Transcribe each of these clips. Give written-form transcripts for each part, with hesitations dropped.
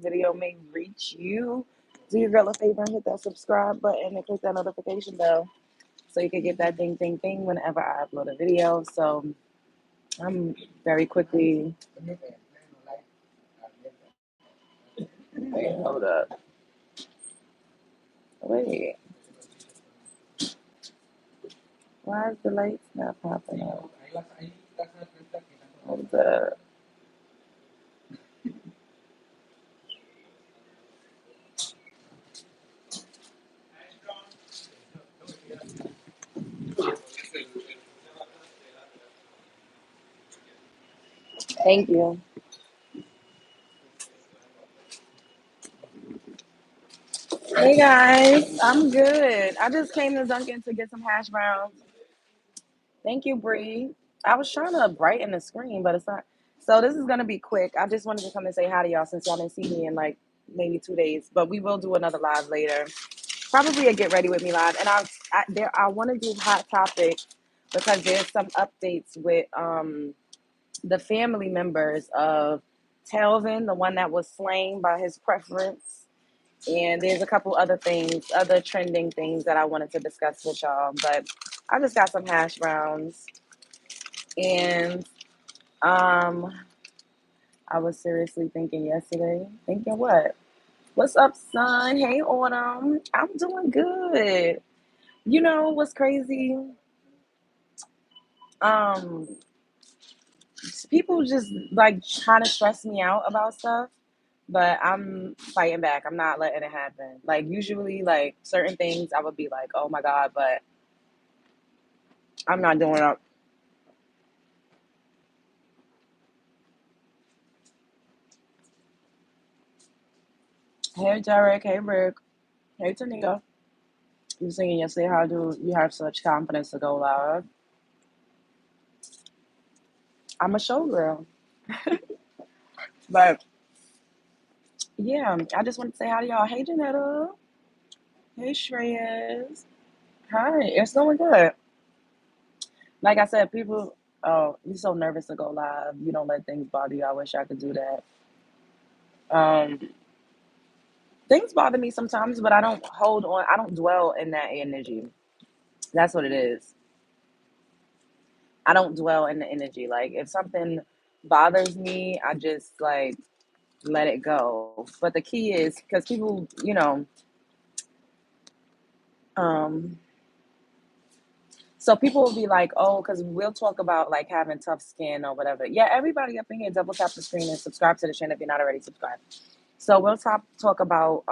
video may reach you, do your girl a favor and hit that subscribe button and click that notification bell so you can get that ding, ding, ding whenever I upload a video. So I'm very quickly. Wait, hold up. Wait, why is the lights not popping up? Hold up. Thank you. Hey guys, I'm good. I just came to Dunkin' to get some hash browns. Thank you, Bree. I was trying to brighten the screen, but it's not. So this is gonna be quick. I just wanted to come and say hi to y'all since y'all didn't see me in like maybe 2 days. But we will do another live later. Probably a get ready with me live. And I want to do hot topic because there's some updates with the family members of Telvin, the one that was slain by his preference. And there's a couple other things, other trending things that I wanted to discuss with y'all. But I just got some hash browns and um I was seriously thinking yesterday. Thinking what? What's up, son? Hey, Autumn. I'm doing good. You know what's crazy? Um, People just like trying to stress me out about stuff, but I'm fighting back. I'm not letting it happen. Like usually, like certain things, I would be like, "Oh my god," but I'm not doing it. Hey, Derek. Hey, Rick. Hey, Tanika. You were singing yesterday. How do you have such confidence to go live? I'm a showgirl, but yeah, I just wanted to say hi to y'all. Hey, Janetta. Hey, Shreyas. Hi. It's going good. Like I said, people, oh, you're so nervous to go live. You don't let things bother you. I wish I could do that. Um, Things bother me sometimes, but I don't hold on. I don't dwell in that energy. That's what it is. I don't dwell in the energy. Like if something bothers me, I just like let it go. But the key is because people, um, so people will be like, oh, because we'll talk about like having tough skin or whatever. Yeah, everybody up in here, double tap the screen and subscribe to the channel if you're not already subscribed. So we'll talk about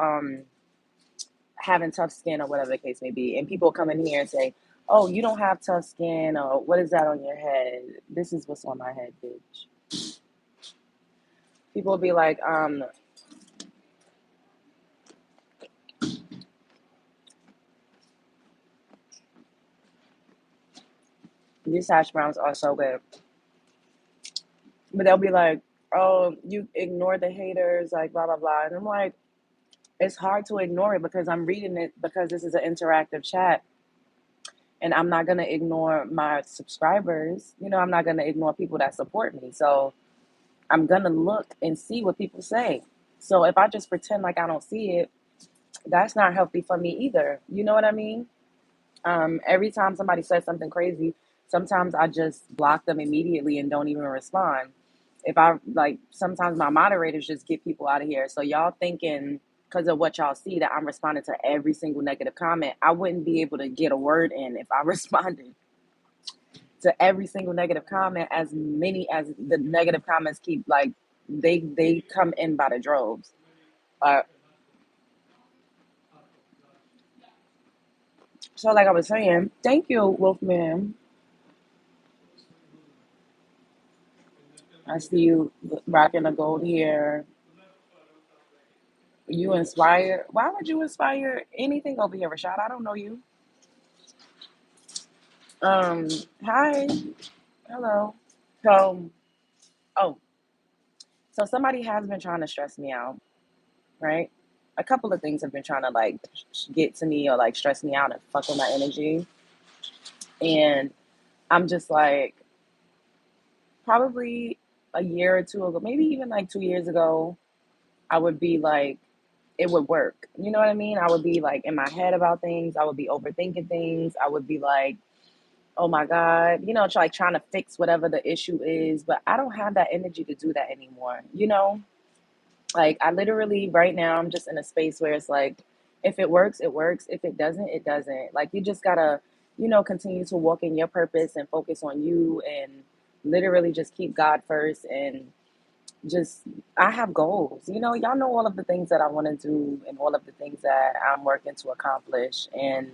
having tough skin or whatever the case may be, and people come in here and say, "Oh, you don't have tough skin," or "What is that on your head?" This is what's on my head, bitch. People will be like, "These hash browns are so good," but they'll be like, "Oh, you ignore the haters," like blah blah blah, and I'm like, it's hard to ignore it because I'm reading it because this is an interactive chat. And I'm not gonna ignore my subscribers. I'm not gonna ignore people that support me. So I'm gonna look and see what people say. So if I just pretend like I don't see it, that's not healthy for me either. You know what I mean? Every time somebody says something crazy, sometimes I just block them immediately and don't even respond. If I like, sometimes my moderators just get people out of here. So y'all thinking because of what y'all see that I'm responding to every single negative comment, I wouldn't be able to get a word in if I responded to every single negative comment as many as the negative comments keep like they come in by the droves. Uh, so like I was saying, thank you, Wolfman. I see you rocking the gold hair. You inspire. Why would you inspire anything over here, Rashad? I don't know you. Um, Hi, hello. So, oh, so somebody has been trying to stress me out, right? A couple of things have been trying to like get to me or like stress me out and fuck with my energy. And I'm just like, probably a year or two ago, maybe even like 2 years ago, I would be like, it would work. You know what I mean? I would be like in my head about things. I would be overthinking things. I would be like, oh my God, like trying to fix whatever the issue is. But I don't have that energy to do that anymore. Like I literally right now I'm just in a space where it's like, if it works, it works. If it doesn't, it doesn't. Like you just gotta, continue to walk in your purpose and focus on you and literally just keep God first and just I have goals. Y'all know all of the things that I want to do and all of the things that I'm working to accomplish. And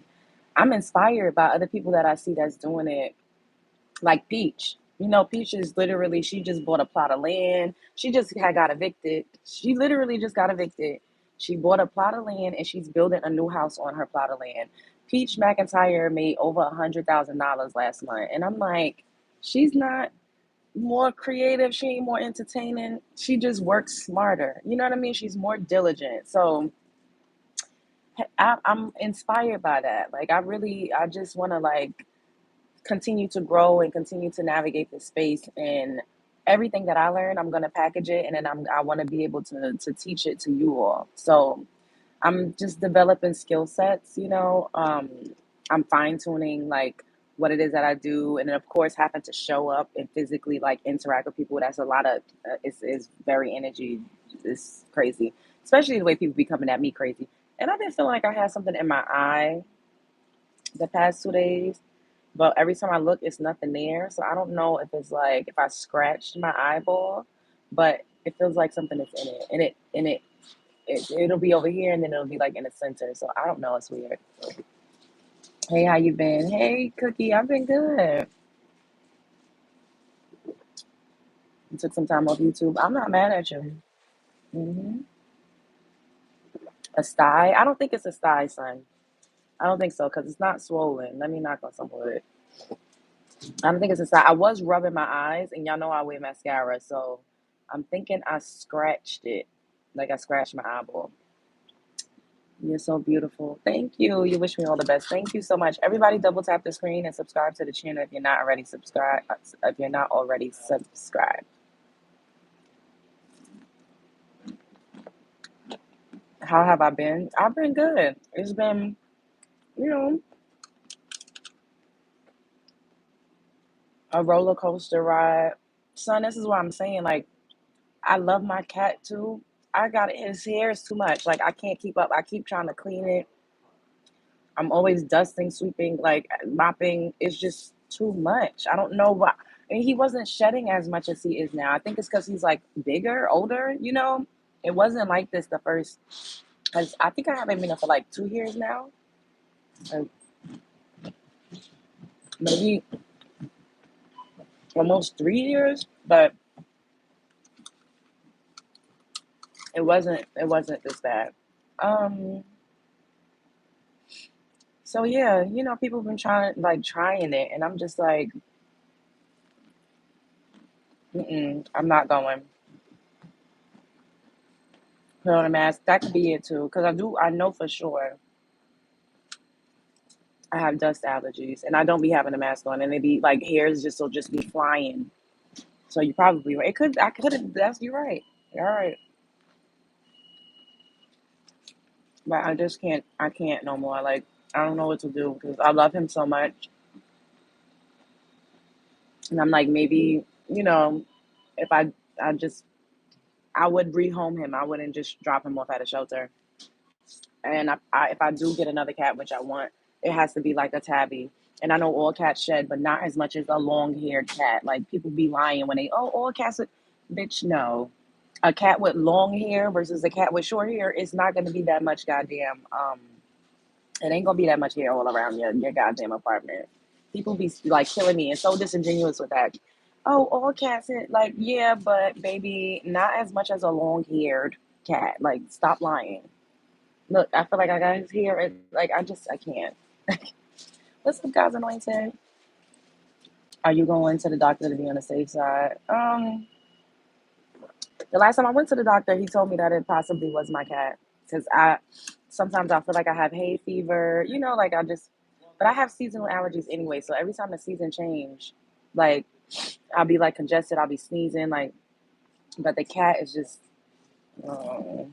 I'm inspired by other people that I see that's doing it, like Peach. Peach is literally, she just bought a plot of land. She just had got evicted. She literally just got evicted. She bought a plot of land and she's building a new house on her plot of land. Peach McIntyre made over $100,000 last month. And I'm like, she's not more creative. She ain't more entertaining. She just works smarter. You know what I mean? She's more diligent. So I'm inspired by that. Like, I just want to like continue to grow and continue to navigate the space and everything that I learn, I'm gonna package it and then I want to be able to teach it to you all. So I'm just developing skill sets, I'm fine tuning like what it is that I do, and then of course having to show up and physically like interact with people. That's a lot of it's very energy. It's crazy, especially the way people be coming at me crazy. And I've been feeling like I had something in my eye the past 2 days, but every time I look, it's nothing there. So I don't know if it's like if I scratched my eyeball, but it feels like something is in it, and it'll be over here, and then it'll be like in the center. So I don't know. It's weird. Hey, how you been? Hey, Cookie, I've been good. You took some time off YouTube. I'm not mad at you. A sty? I don't think it's a sty, son. I don't think so because it's not swollen. Let me knock on some wood. I don't think it's a sty. I was rubbing my eyes, and y'all know I wear mascara, so I'm thinking I scratched it, like I scratched my eyeball. You're so beautiful. Thank you. You wish me all the best. Thank you so much. Everybody double tap the screen and subscribe to the channel if you're not already subscribed. If you're not already subscribed. How have I been? I've been good. It's been, you know, a roller coaster ride. Son, this is what I'm saying. Like, I love my cat too. I got his hair is too much. Like, I can't keep up. I keep trying to clean it. I'm always dusting, sweeping, like mopping. It's just too much. I don't know why. And he wasn't shedding as much as he is now. I think it's because he's like bigger, older. It wasn't like this the first, because I think I haven't been up for like 2 years now. Like maybe almost 3 years, but it wasn't this bad. Um, so yeah, people have been trying it, and I'm just like, I'm not going. Put on a mask. That could be it too, because I know for sure I have dust allergies, and I don't be having a mask on, and it be like hairs will just be flying. So you're probably right. I could have. That's you're right. You're right. But I just can't. I can't no more. Like I don't know what to do because I love him so much, and I'm like maybe if I just I would rehome him. I wouldn't just drop him off at a shelter. And if I do get another cat, which I want, it has to be like a tabby. And I know all cats shed, but not as much as a long-haired cat. Like people be lying when all cats, bitch, no. A cat with long hair versus a cat with short hair, it's not going to be that much goddamn. It ain't gonna be that much hair all around your goddamn apartment. People be like killing me and so disingenuous with that. Oh, all cats, like yeah, but baby, not as much as a long-haired cat. Like stop lying. Look, I feel like I got his hair. Like I can't. What's up, guys? Anointed. Are you going to the doctor to be on the safe side? The last time I went to the doctor, he told me that it possibly was my cat. Because sometimes I feel like I have hay fever. Like but I have seasonal allergies anyway. So every time the season change, like I'll be like congested. I'll be sneezing. Like, but the cat is just Oh,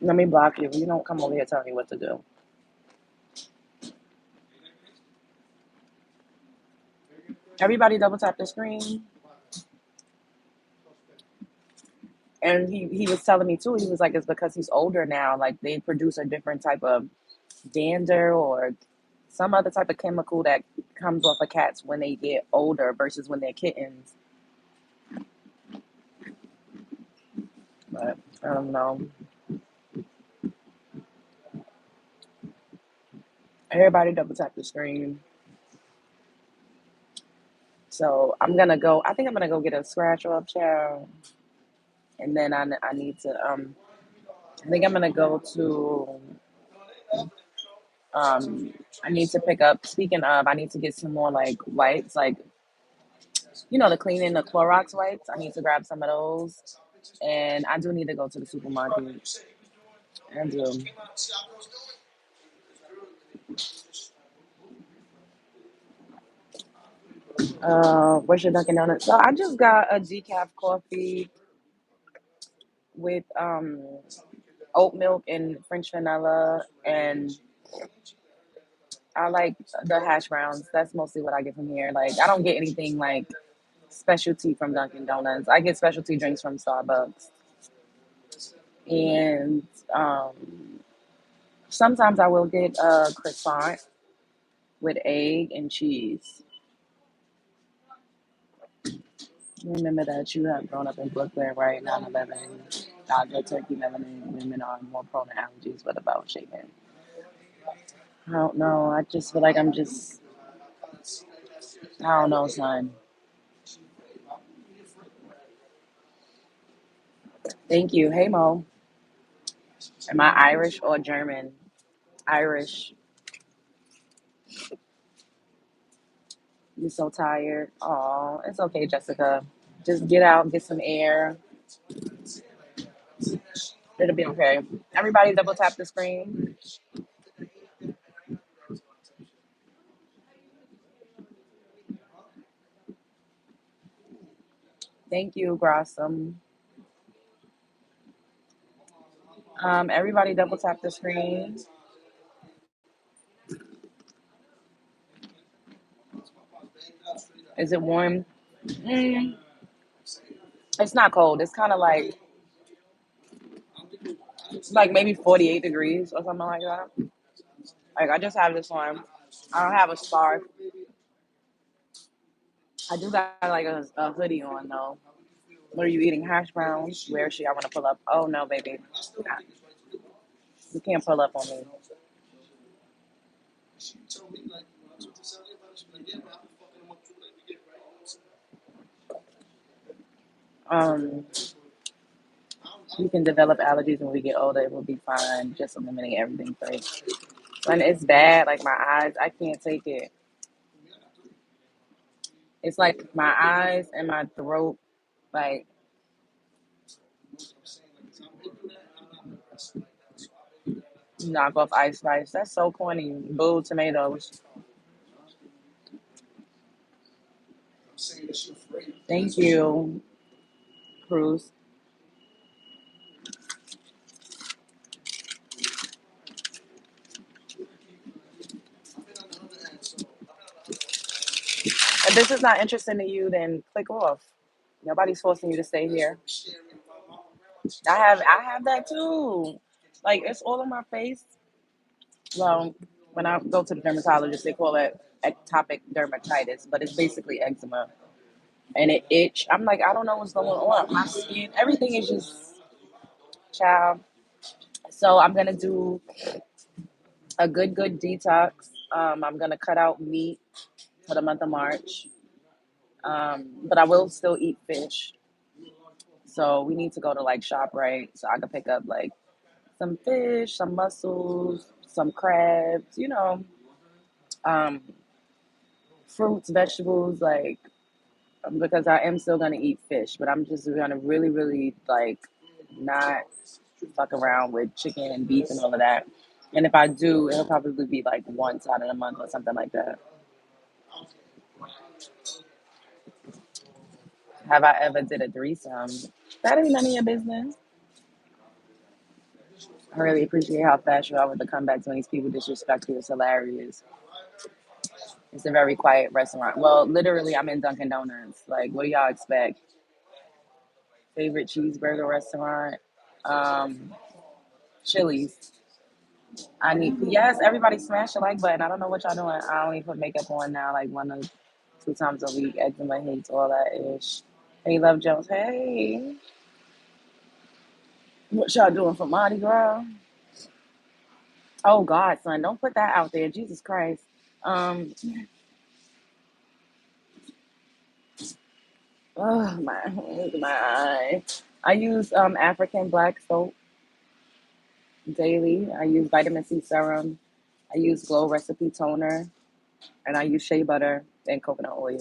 let me block you. You don't come over here telling me what to do. Everybody double tap the screen. And he was telling me too, he was like, it's because he's older now. Like they produce a different type of dander or some other type of chemical that comes off of cats when they get older versus when they're kittens. But I don't know. Everybody double tap the screen. So I'm gonna go. I think I'm gonna go get a scratch off chair, and then I need to I think I'm gonna go to I need to pick up. Speaking of, I need to get some more like wipes, like the cleaning the Clorox wipes. I need to grab some of those, and I do need to go to the supermarket. I do. Where's your Dunkin' Donuts? So I just got a decaf coffee with oat milk and French vanilla, and I like the hash browns. That's mostly what I get from here. Like I don't get anything like specialty from Dunkin' Donuts. I get specialty drinks from Starbucks, and sometimes I will get a croissant with egg and cheese. Remember that you have grown up in Brooklyn, right? 9/11. Dodger turkey melanin women are more prone to allergies. What about shaking? I don't know. I just feel like I don't know, son. Thank you. Hey, Mo. Am I Irish or German? Irish. You're so tired. Oh, it's okay, Jessica. Just get out, get some air. It'll be okay. Everybody double tap the screen. Thank you, Grossum. Everybody double tap the screen. Is it warm? Mm, it's not cold. It's kind of like maybe 48 degrees or something like that. Like I just have this on. I don't have a scarf. I do got like a hoodie on though. What are you eating? Hash browns? Where is she? I want to pull up. Oh no, baby. You can't pull up on me. Um, we can develop allergies when we get older. It will be fine. Just eliminate everything first. When it's bad, like my eyes, I can't take it. It's like my eyes and my throat, like knock off Ice Spice. That's so corny. Boo tomatoes. Thank you, Cruz. If this is not interesting to you, then click off. Nobody's forcing you to stay here. I have that too. Like it's all on my face. Well, when I go to the dermatologist, they call it ectopic dermatitis, but it's basically eczema, and it itch. I'm like, I don't know what's going on. My skin, everything is just child. So I'm gonna do a good detox. I'm gonna cut out meat for the month of March, but I will still eat fish. So we need to go to like ShopRite so I can pick up like some fish, some mussels, some crabs, um, fruits, vegetables, like because I am still gonna eat fish, but I'm just gonna really, really like not fuck around with chicken and beef and all of that. And if I do, it'll probably be like once out of the month or something like that. Have I ever did a threesome? That ain't none of your business. I really appreciate how fast you are with the comebacks when these people disrespect you. It's hilarious. It's a very quiet restaurant. Well, literally, I'm in Dunkin' Donuts. Like, what do y'all expect? Favorite cheeseburger restaurant? Um, Chili's. I need, yes, everybody smash the like button. I don't know what y'all doing. I only put makeup on now, like 1 or 2 times a week. Eczema hates all that ish. Hey, Love Jones. Hey, what y'all doing for Mardi Gras? Oh God, son, don't put that out there. Jesus Christ. Um, oh my eye. I use African black soap daily. I use vitamin C serum. I use Glow Recipe toner, and I use shea butter and coconut oil.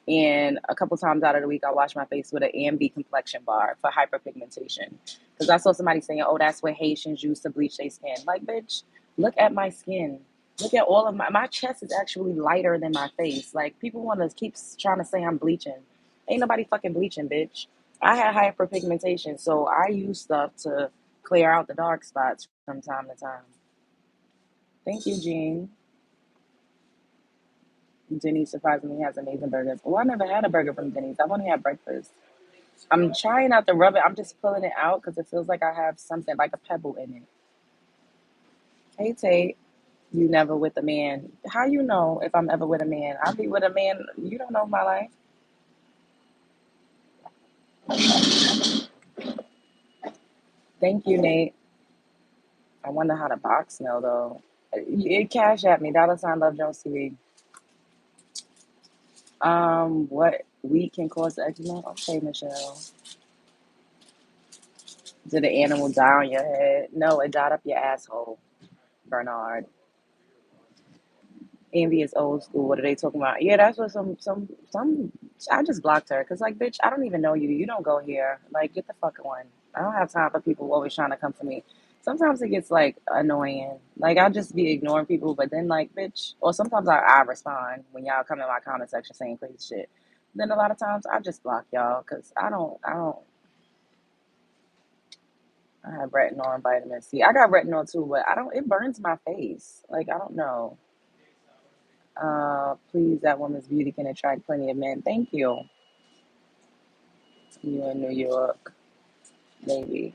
And a couple times out of the week, I wash my face with an Ambi complexion bar for hyperpigmentation. Because I saw somebody saying, "Oh, that's what Haitians use to bleach their skin." Like, bitch, look at my skin. Look at all of my chest is actually lighter than my face. Like, people want to keep trying to say I'm bleaching. Ain't nobody fucking bleaching, bitch. I had hyperpigmentation, so I use stuff to clear out the dark spots from time to time. Thank you, Jean. Denny's surprisingly has amazing burgers. Well, I never had a burger from Denny's. I've only had breakfast. I'm trying not to rub it. I'm just pulling it out because it feels like I have something like a pebble in it. Hey, Tate, you never with a man. How you know if I'm ever with a man? I'll be with a man. You don't know my life. Thank you, Nate. I wonder how the box smell though. It cash at me. $ Love Jones TV. What weed can cause eczema? Okay, Michelle. Did the animal die on your head? No, it died up your asshole, Bernard. Envy is old school. What are they talking about? Yeah, that's what some. I just blocked her because, like, bitch, I don't even know you. You don't go here. Like, get the fuck on. I don't have time for people always trying to come for me. Sometimes it gets like annoying. Like, I'll just be ignoring people, but then like, bitch, or sometimes I respond when y'all come in my comment section saying crazy shit. Then a lot of times I just block y'all because I don't. I have retinol and vitamin C. I got retinol too, but I don't. It burns my face. Like, I don't know. Please, that woman's beauty can attract plenty of men. Thank you. You in New York, maybe.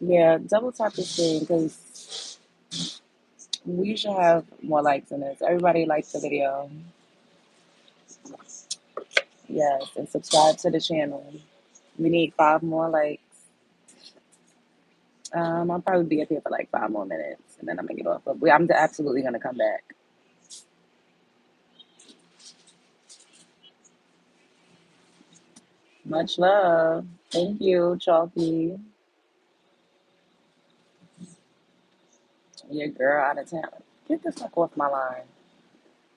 Yeah, double tap this thing because we should have more likes in this. Everybody likes the video. Yes, and subscribe to the channel. We need 5 more likes. I'll probably be up here for like 5 more minutes and then I'm gonna get off. But I'm absolutely gonna come back. Much love. Thank you, Chalky. Your girl out of town. Get the fuck off my line.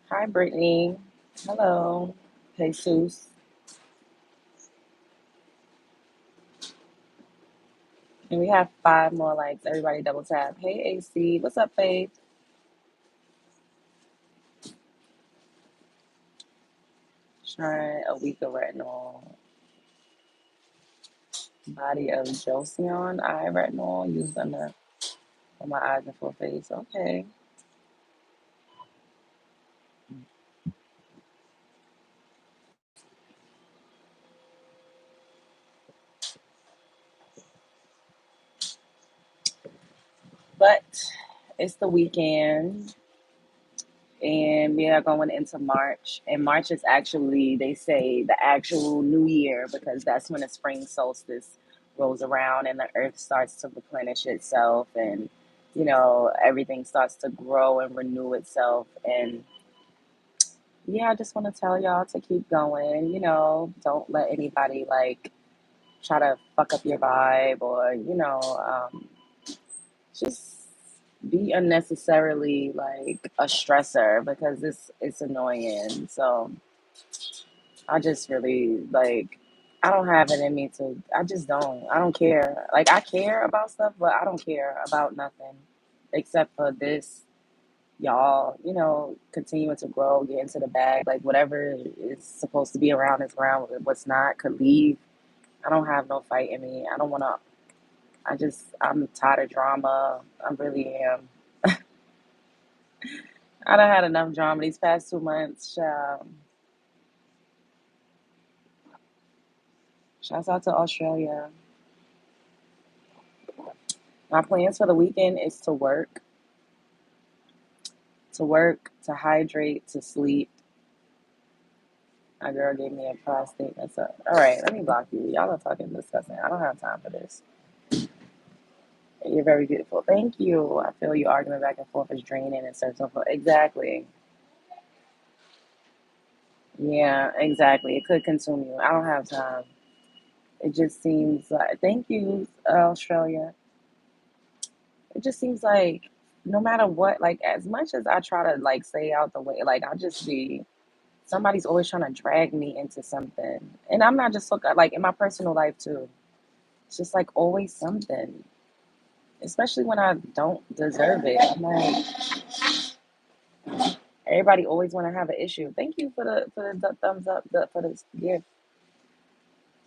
Hi, Brittany. Hello. Jesus. And we have 5 more likes. Everybody double tap. Hey, AC. What's up, Faith? Trying a week of retinol. Body of Josian eye retinol used on my eyes and full face. Okay. But it's the weekend and we are going into March. And March is actually, they say, the actual new year because that's when the spring solstice rolls around and the earth starts to replenish itself and, everything starts to grow and renew itself. And yeah, I just want to tell y'all to keep going. Don't let anybody like try to fuck up your vibe or, just be unnecessarily like a stressor because it's annoying. So I just really like I don't have it in me to I just don't. I don't care. Like I care about stuff, but I don't care about nothing except for this. Y'all, continuing to grow, get into the bag, like whatever is supposed to be around is around, what's not could leave. I don't have no fight in me. I don't want to. I'm tired of drama. I really am. I done had enough drama these past 2 months. Shouts out to Australia. My plans for the weekend is to hydrate, to sleep. My girl gave me a prostate. That's all right. Let me block you. Y'all are fucking disgusting. I don't have time for this. You're very beautiful. Thank you. I feel you arguing back and forth is draining and serves no purpose. Exactly. Yeah, exactly. It could consume you. I don't have time. It just seems like, thank you, Australia. It just seems like no matter what, like as much as I try to like stay out the way, like I just see somebody's always trying to drag me into something. And I'm not just looking like in my personal life too. It's just like always something, especially when I don't deserve it. I'm like, everybody always want to have an issue. Thank you for the thumbs up for this gift.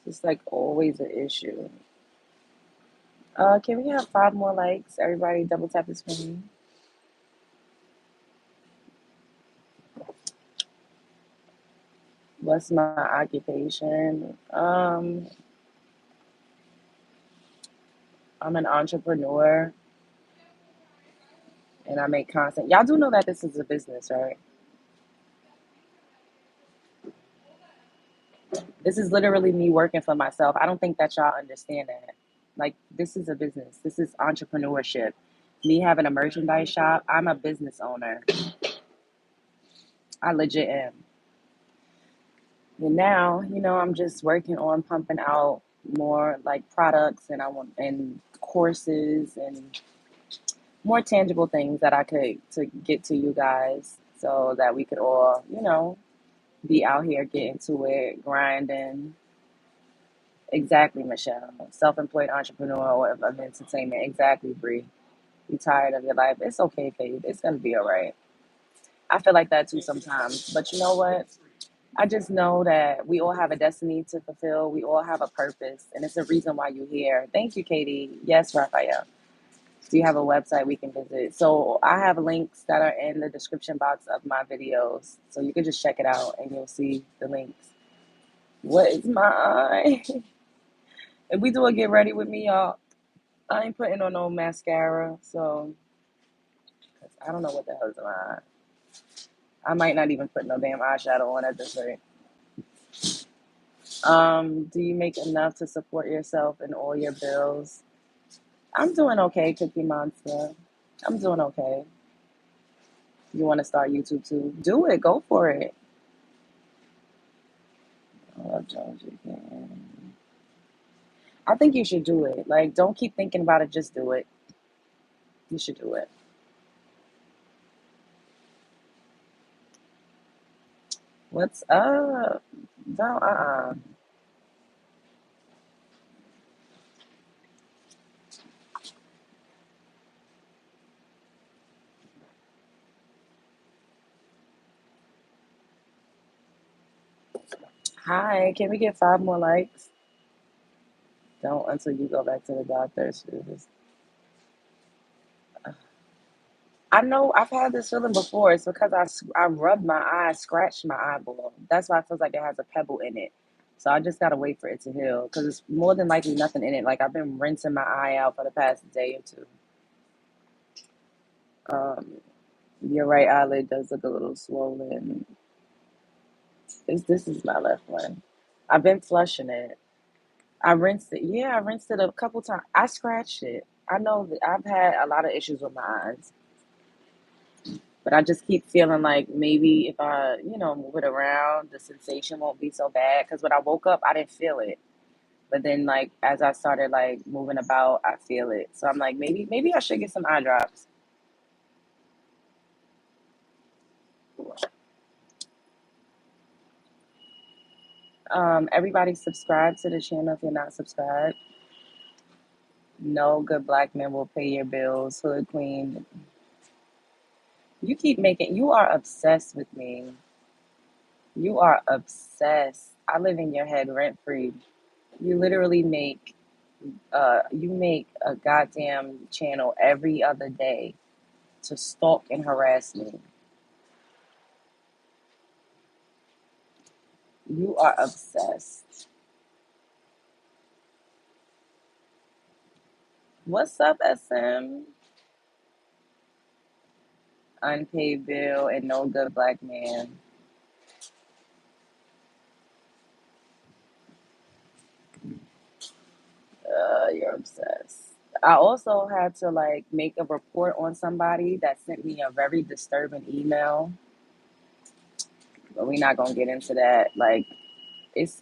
It's just like always an issue. Can we have 5 more likes? Everybody double tap the screen. What's my occupation? I'm an entrepreneur and I make content. Y'all do know that this is a business, right? This is literally me working for myself. I don't think that y'all understand that. Like, this is a business. This is entrepreneurship. Me having a merchandise shop, I'm a business owner. I legit am. And now, I'm just working on pumping out more like products and courses and more tangible things that I could to get to you guys so that we could all, be out here getting to it, grinding. Exactly, Michelle. Self-employed entrepreneur of entertainment. Exactly, Bree. You tired of your life? It's okay, Faith. It's gonna be all right. I feel like that too sometimes. But you know what? I just know that we all have a destiny to fulfill. We all have a purpose, and it's a reason why you're here. Thank you, Katie. Yes, Raphael. Do you have a website we can visit? So I have links that are in the description box of my videos. So you can just check it out and you'll see the links. What is my eye? If we do a get ready with me, y'all, I ain't putting on no mascara. So 'cause I don't know what the hell is in my eye. I might not even put no damn eyeshadow on at this rate. Do you make enough to support yourself and all your bills? I'm doing okay, Cookie Monster. I'm doing okay. You want to start YouTube too? Do it. Go for it. Oh, Jones, you can. I think you should do it. Like, don't keep thinking about it. Just do it. You should do it. What's up? No, Hi, can we get 5 more likes? Don't until you go back to the doctor. I know I've had this feeling before. It's because I rubbed my eye, scratched my eyeball. That's why it feels like it has a pebble in it. So I just gotta wait for it to heal because it's more than likely nothing in it. Like I've been rinsing my eye out for the past day or two. Um, your right eyelid does look a little swollen. This is my left one. I've been flushing it. I rinsed it. Yeah, I rinsed it a couple times. I scratched it. I know that I've had a lot of issues with my eyes. But I just keep feeling like maybe if I, move it around, the sensation won't be so bad. Because when I woke up, I didn't feel it. But then, like, as I started like moving about, I feel it. So I'm like, maybe I should get some eye drops. Everybody subscribe to the channel if you're not subscribed. No good black man will pay your bills. Hood Queen, you are obsessed with me. You are obsessed. I live in your head rent free. You literally make you make a goddamn channel every other day to stalk and harass me. You are obsessed. What's up, SM? Unpaid bill and no good black man. You're obsessed. I also had to like make a report on somebody that sent me a very disturbing email, but we're not gonna get into that. Like, it's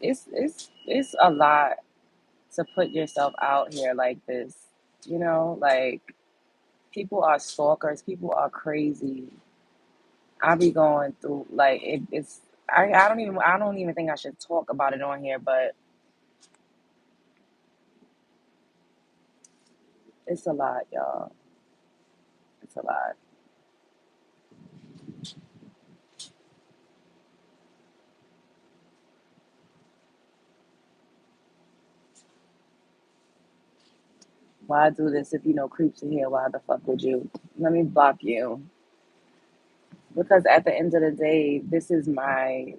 a lot to put yourself out here like this. You know, like people are stalkers. People are crazy. I be going through like it's. I don't even think I should talk about it on here, but it's a lot, y'all. It's a lot. Why do this if you know creeps in here? Why the fuck would you? Let me block you. Because at the end of the day, this is my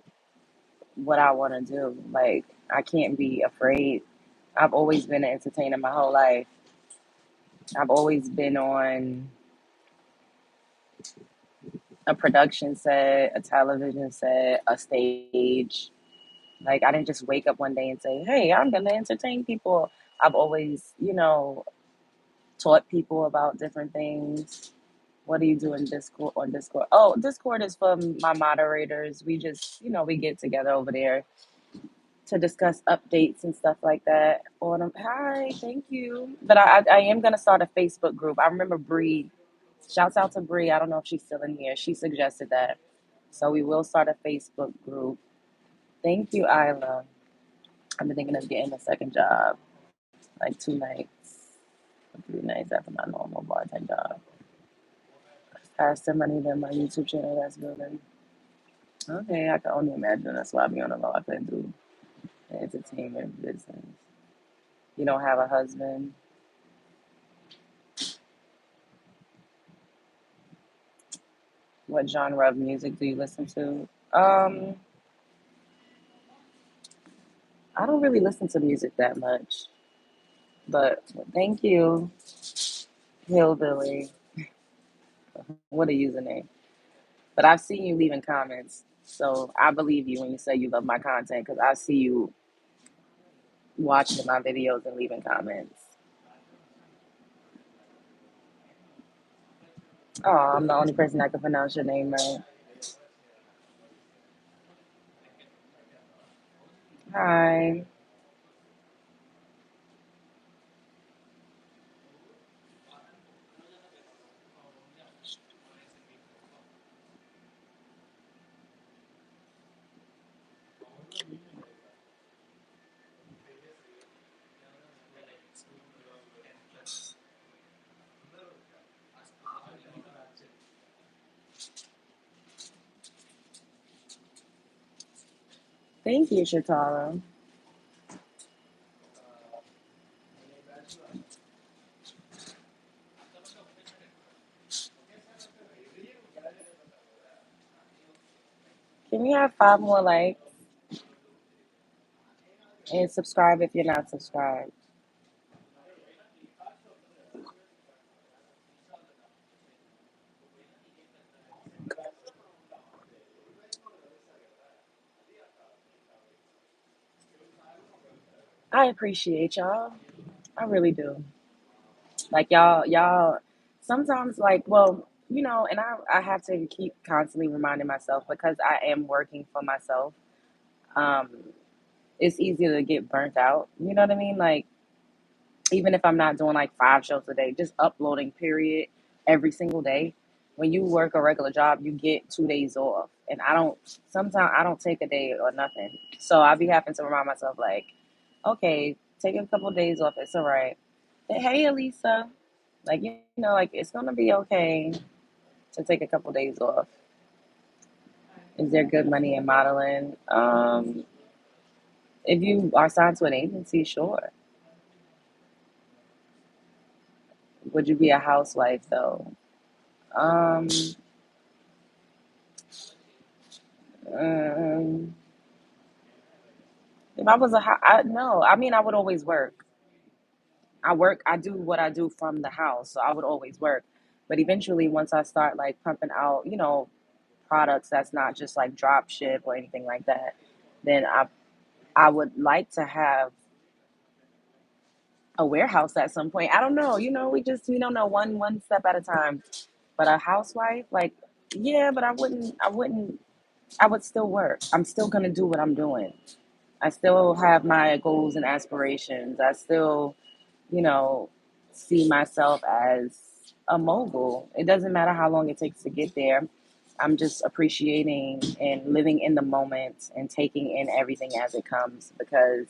what I want to do. Like I can't be afraid. I've always been an entertainer my whole life. I've always been on a production set, a television set, a stage. Like I didn't just wake up one day and say, "Hey, I'm gonna entertain people." I've always, taught people about different things. What do you do in Discord on Discord? Oh, Discord is for my moderators. We just, we get together over there to discuss updates and stuff like that. Hi, thank you. But I am gonna start a Facebook group. I remember Bree. Shouts out to Bree. I don't know if she's still in here. She suggested that, so we will start a Facebook group. Thank you, Isla. I've been thinking of getting a second job, like 2 nights, or 3 nights after my normal part-time job. Faster money than my YouTube channel that's building. Okay, I can only imagine. That's why I be on the low. I couldn't do the entertainment business. You don't have a husband. What genre of music do you listen to? I don't really listen to music that much, but thank you, Hillbilly. What a username. But I've seen you leaving comments, so I believe you when you say you love my content because I see you watching my videos and leaving comments. Oh, I'm the only person that can pronounce your name right. Hi. Thank you, Shatara. Can we have 5 more likes and subscribe if you're not subscribed? I appreciate y'all. I really do. Like y'all sometimes like and I have to keep constantly reminding myself because I am working for myself. Um, it's easy to get burnt out. You know what I mean? Like even if I'm not doing like 5 shows a day, just uploading period every single day. When you work a regular job, you get 2 days off. And sometimes I don't take a day or nothing. So I be having to remind myself like, okay, take a couple of days off, it's all right. Hey Elisa. Like like it's gonna be okay to take a couple of days off. Is there good money in modeling? If you are signed to an agency, sure. Would you be a housewife though? Um, um if I was no, I mean I would always work. I do what I do from the house, so I would always work. But eventually, once I start like pumping out, products that's not just like drop ship or anything like that, then I would like to have a warehouse at some point. I don't know, we don't know one step at a time. But a housewife, like, yeah, but I would still work. I'm still gonna do what I'm doing. I still have my goals and aspirations. I still, you know, see myself as a mogul. It doesn't matter how long it takes to get there. I'm just appreciating and living in the moment and taking in everything as it comes because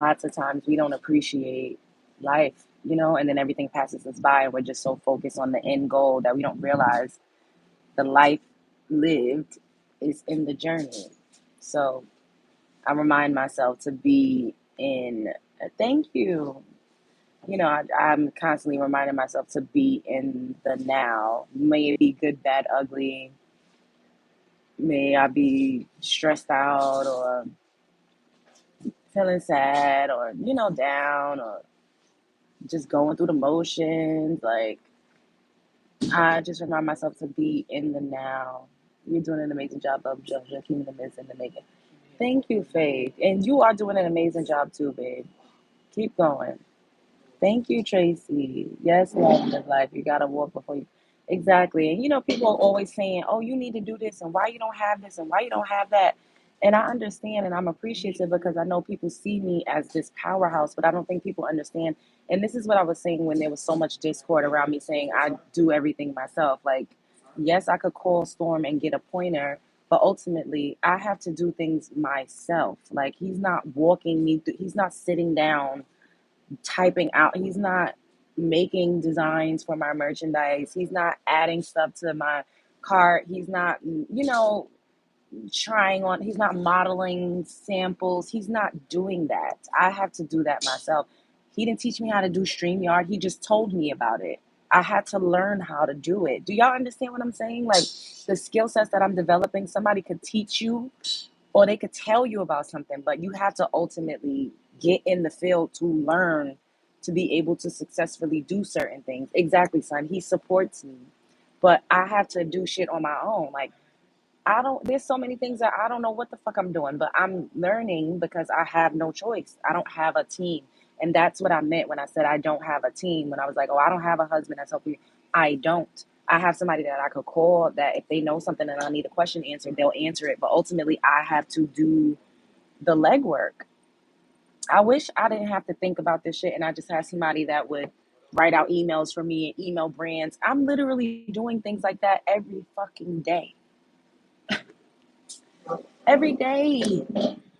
lots of times we don't appreciate life, and then everything passes us by and we're just so focused on the end goal that we don't realize the life lived is in the journey. So I remind myself to be in, thank you. I'm constantly reminding myself to be in the now. May it be good, bad, ugly. May I be stressed out or feeling sad or, down or just going through the motions. Like, I just remind myself to be in the now. You're doing an amazing job of Jojo, keeping the miss in the making. Thank you, Faith. And you are doing an amazing job too, babe. Keep going. Thank you, Tracy. Yes, love live life. You gotta walk before you. Exactly. And people are always saying, "Oh, you need to do this, and why you don't have this, and why you don't have that." And I understand, and I'm appreciative because I know people see me as this powerhouse, but I don't think people understand. And this is what I was saying when there was so much discord around me saying I do everything myself. Like, yes, I could call Storm and get a pointer, but ultimately, I have to do things myself. Like, he's not walking me through, he's not sitting down typing out. He's not making designs for my merchandise. He's not adding stuff to my cart. He's not, trying on, he's not modeling samples. He's not doing that. I have to do that myself. He didn't teach me how to do StreamYard. He just told me about it. I had to learn how to do it. Do y'all understand what I'm saying? Like the skill sets that I'm developing, somebody could teach you or they could tell you about something, but you have to ultimately get in the field to learn to be able to successfully do certain things. Exactly, son. He supports me, but I have to do shit on my own. Like, I don't, there's so many things that I don't know what the fuck I'm doing, but I'm learning because I have no choice. I don't have a team. And that's what I meant when I said I don't have a team. When I was like, oh, I don't have a husband that's helping me. I don't. I have somebody that I could call that if they know something and I need a question answered, they'll answer it. But ultimately, I have to do the legwork. I wish I didn't have to think about this shit and I just had somebody that would write out emails for me and email brands. I'm literally doing things like that every fucking day. Every day.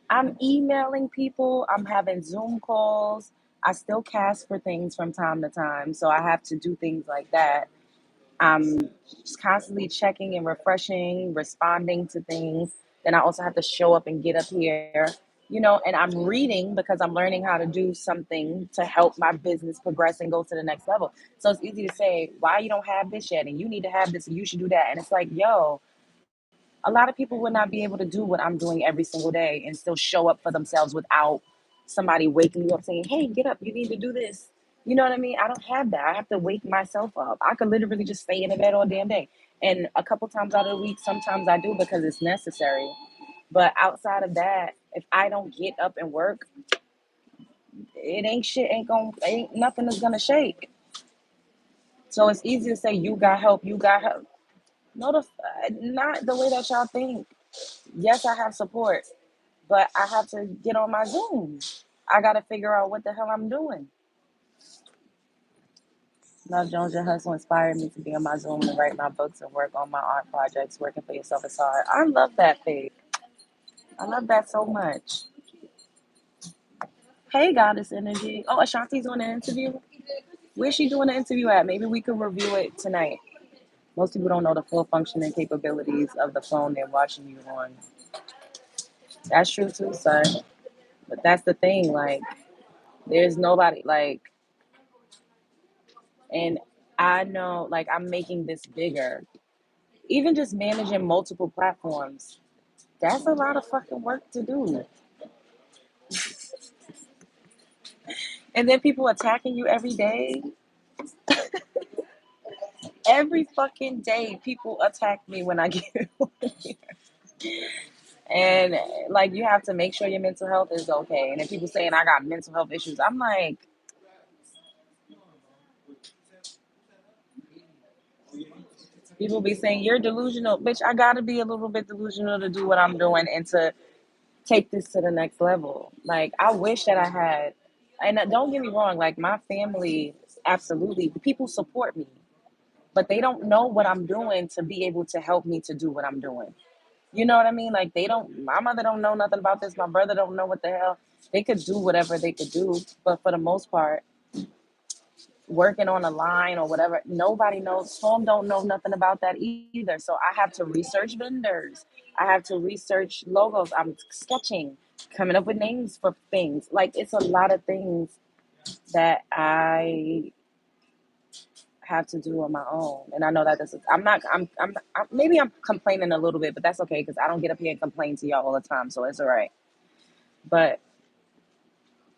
I'm emailing people, I'm having Zoom calls. I still cast for things from time to time, so I have to do things like that. I'm just constantly checking and refreshing, responding to things. Then I also have to show up and get up here, and I'm reading because I'm learning how to do something to help my business progress and go to the next level. So it's easy to say, why you don't have this yet? And you need to have this and you should do that. And it's like, yo, a lot of people would not be able to do what I'm doing every single day and still show up for themselves without somebody waking you up saying, hey, get up, you need to do this. You know what I mean? I don't have that. I have to wake myself up. I could literally just stay in the bed all damn day. And a couple times out of the week, sometimes I do because it's necessary. But outside of that, if I don't get up and work, it ain't shit, ain't nothing is gonna shake. So it's easy to say you got help, you got help. No, not the way that y'all think. Yes, I have support, but I have to get on my Zoom. I got to figure out what the hell I'm doing. Love Jones, your hustle inspired me to be on my Zoom and write my books and work on my art projects. Working for yourself is hard. I love that, Faith. I love that so much. Hey, Goddess Energy. Oh, Ashanti's doing an interview. Where's she doing the interview at? Maybe we could review it tonight. Most people don't know the full function and capabilities of the phone they're watching you on. That's true too, son. But that's the thing, like, there's nobody like, and I know, like, I'm making this bigger. Even just managing multiple platforms, that's a lot of fucking work to do. And then people attacking you every day. Every fucking day, people attack me when I get and like you have to make sure your mental health is okay. And then people saying I got mental health issues, I'm like, people be saying you're delusional, bitch. I gotta be a little bit delusional to do what I'm doing and to take this to the next level. Like I wish that I had, and don't get me wrong, like my family, absolutely, people support me, but they don't know what I'm doing to be able to help me to do what I'm doing. You know what I mean? Like they don't. My mother don't know nothing about this. My brother don't know what the hell. They could do whatever they could do, but for the most part, working on a line or whatever, nobody knows. Some don't know nothing about that either. So I have to research vendors. I have to research logos. I'm sketching, coming up with names for things. Like it's a lot of things that I have to do on my own. And I know that this is, I'm not, maybe I'm complaining a little bit, but that's okay because I don't get up here and complain to y'all all the time. So it's all right. But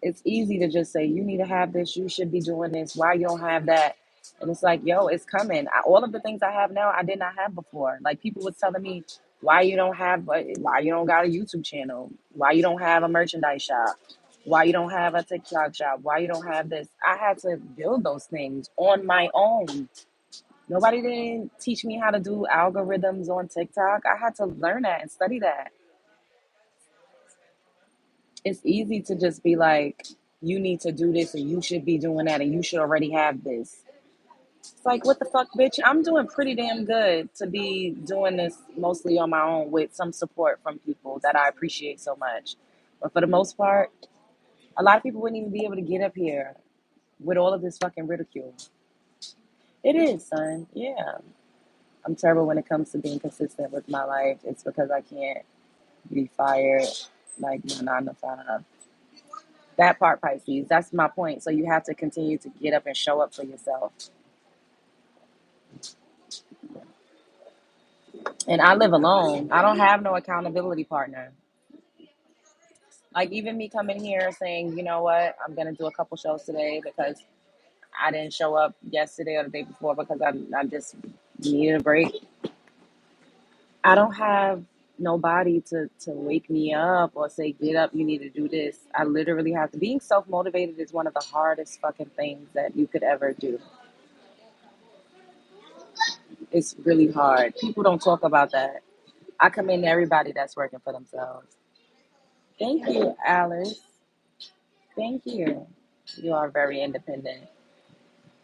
it's easy to just say, you need to have this, you should be doing this, why you don't have that? And it's like, yo, it's coming. All of the things I have now, I did not have before. Like people was telling me, why you don't got a YouTube channel? Why you don't have a merchandise shop? Why you don't have a TikTok shop? Why you don't have this? I had to build those things on my own. Nobody didn't teach me how to do algorithms on TikTok. I had to learn that and study that. It's easy to just be like, you need to do this and you should be doing that and you should already have this. It's like, what the fuck, bitch? I'm doing pretty damn good to be doing this mostly on my own with some support from people that I appreciate so much. But for the most part, a lot of people wouldn't even be able to get up here with all of this fucking ridicule. It is, son. Yeah. I'm terrible when it comes to being consistent with my life. It's because I can't be fired like my 9 to 5. That part, Pisces. That's my point. So you have to continue to get up and show up for yourself. And I live alone. I don't have no accountability partner. Like even me coming here saying, you know what, I'm gonna do a couple shows today because I didn't show up yesterday or the day before because I just needed a break. I don't have nobody to wake me up or say, get up, you need to do this. I literally have to. Being self motivated is one of the hardest fucking things that you could ever do. It's really hard. People don't talk about that. I commend everybody that's working for themselves. Thank you, Alice. Thank you. You are very independent.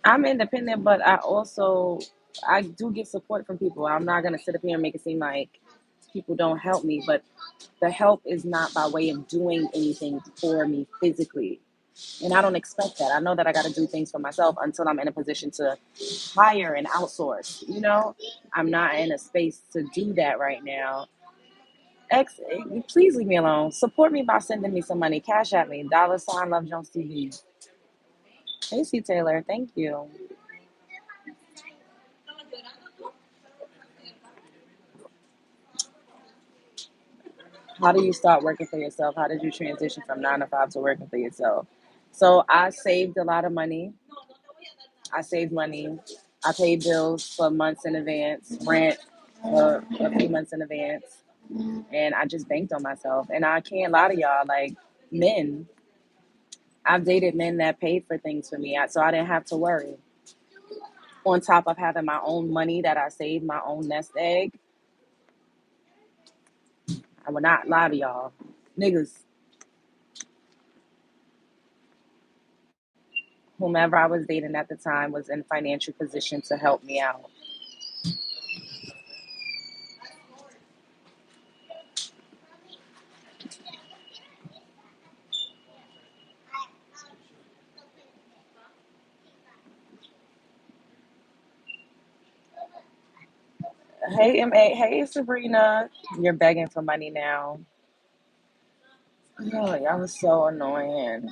I'm independent, but I do get support from people. I'm not gonna sit up here and make it seem like people don't help me, but the help is not by way of doing anything for me physically. And I don't expect that. I know that I got to do things for myself until I'm in a position to hire and outsource. I'm not in a space to do that right now. Please leave me alone. Support me by sending me some money. Cash at me. $ Love Jones TV. Hey, C. Taylor. Thank you. How do you start working for yourself? How did you transition from 9 to 5 to working for yourself? So I saved a lot of money. I saved money. I paid bills for months in advance, rent for a few months in advance, and I just banked on myself. And I can't lie to y'all, like men, I've dated men that paid for things for me, so I didn't have to worry. On top of having my own money that I saved, my own nest egg, I will not lie to y'all. Niggas, whomever I was dating at the time was in financial position to help me out. Hey, MA. Hey, Sabrina. You're begging for money now. Oh, y'all was so annoying.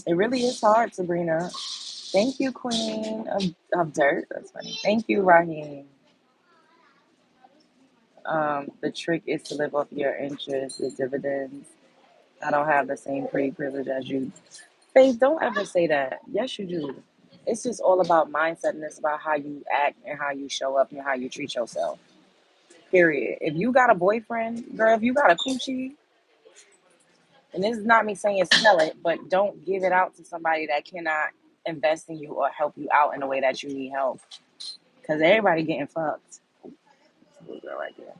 It really is hard, Sabrina. Thank you, Queen of Dirt. That's funny. Thank you, Raheem. The trick is to live off your interest, the dividends. I don't have the same pretty privilege as you. Faith, don't ever say that. Yes, you do. It's just all about mindset and it's about how you act and how you show up and how you treat yourself. Period. If you got a boyfriend, girl, if you got a coochie, and this is not me saying sell it, but don't give it out to somebody that cannot invest in you or help you out in a way that you need help. Because everybody getting fucked. Little girl right there.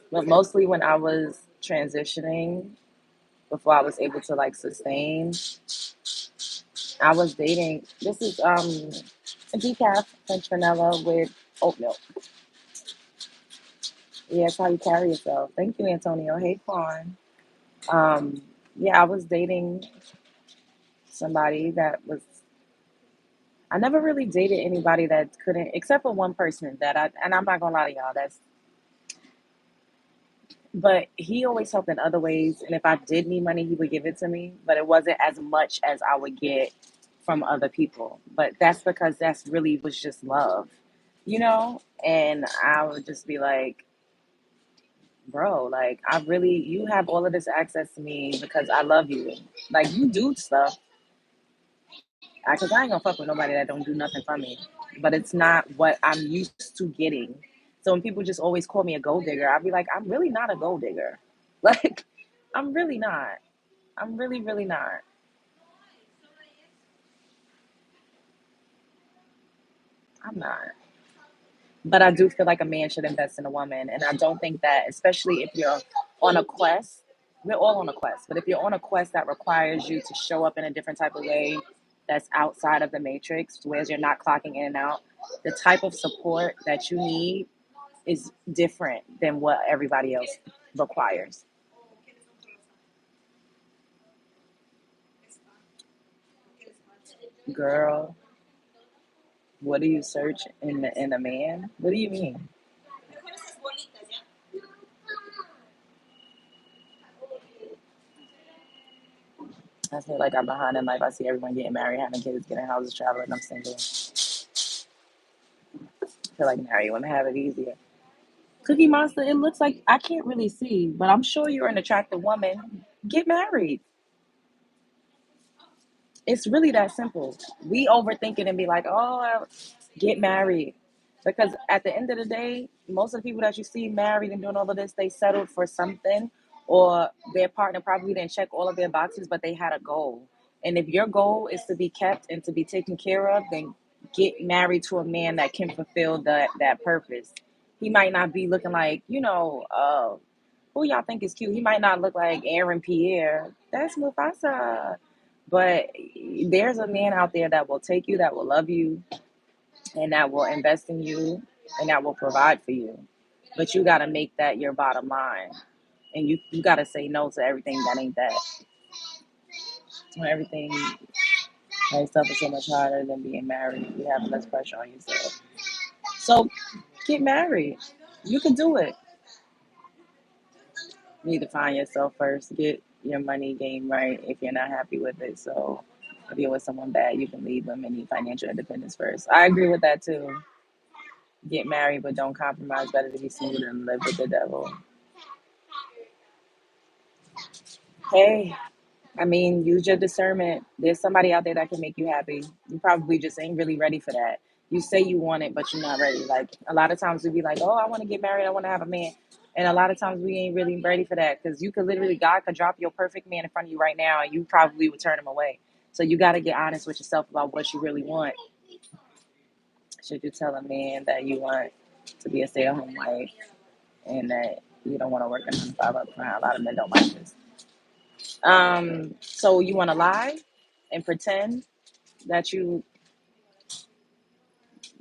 But mostly when I was transitioning, before I was able to like sustain, I was dating. This is a decaf French vanilla with oat milk. Yeah, it's how you carry yourself. Thank you, Antonio. Hey, Quan. Um, yeah, I was dating somebody that was. I never really dated anybody that couldn't, except for one person that I, and I'm not gonna lie to y'all, but he always helped in other ways. And if I did need money, he would give it to me, but it wasn't as much as I would get from other people. But that's because that's really was just love, you know? And I would just be like, bro, like, I really, you have all of this access to me because I love you. Like, you do stuff. Because I ain't gonna fuck with nobody that don't do nothing for me. But it's not what I'm used to getting. So when people just always call me a gold digger, I'll be like, I'm really not a gold digger. Like, I'm really not. I'm really, really not. I'm not. But I do feel like a man should invest in a woman. And I don't think that, especially if you're on a quest, we're all on a quest, but if you're on a quest that requires you to show up in a different type of way that's outside of the matrix, whereas you're not clocking in and out, the type of support that you need is different than what everybody else requires. Girl, what do you search in a man? What do you mean? I feel like I'm behind in life. I see everyone getting married, having kids, getting houses, traveling. I'm single. I feel like married women have it easier. Cookie Monster, it looks like I can't really see, but I'm sure you're an attractive woman. Get married. It's really that simple. We overthink it and be like, oh, get married. Because at the end of the day, most of the people that you see married and doing all of this, they settled for something, or their partner probably didn't check all of their boxes, but they had a goal. And if your goal is to be kept and to be taken care of, then get married to a man that can fulfill that purpose. He might not be looking like, who y'all think is cute. He might not look like Aaron Pierre. That's Mufasa. But there's a man out there that will take you, that will love you, and that will invest in you, and that will provide for you. But you got to make that your bottom line. And you got to say no to everything that ain't that. When everything by yourself is so much harder than being married. You have less pressure on yourself. So get married. You can do it. You need to find yourself first. Get your money game right if you're not happy with it. So if you're with someone bad, you can leave them and need financial independence first. I agree with that too. Get married, but don't compromise. Better to be single than live with the devil. Hey, I mean, use your discernment. There's somebody out there that can make you happy. You probably just ain't really ready for that. You say you want it, but you're not ready. Like a lot of times we be like, oh, I want to get married. I want to have a man. And a lot of times we ain't really ready for that because you could literally, God could drop your perfect man in front of you right now and you probably would turn him away. So you got to get honest with yourself about what you really want. Should you tell a man that you want to be a stay-at-home wife and that you don't want to work a 9 to 5 up front? A lot of men don't like this. So you want to lie and pretend that you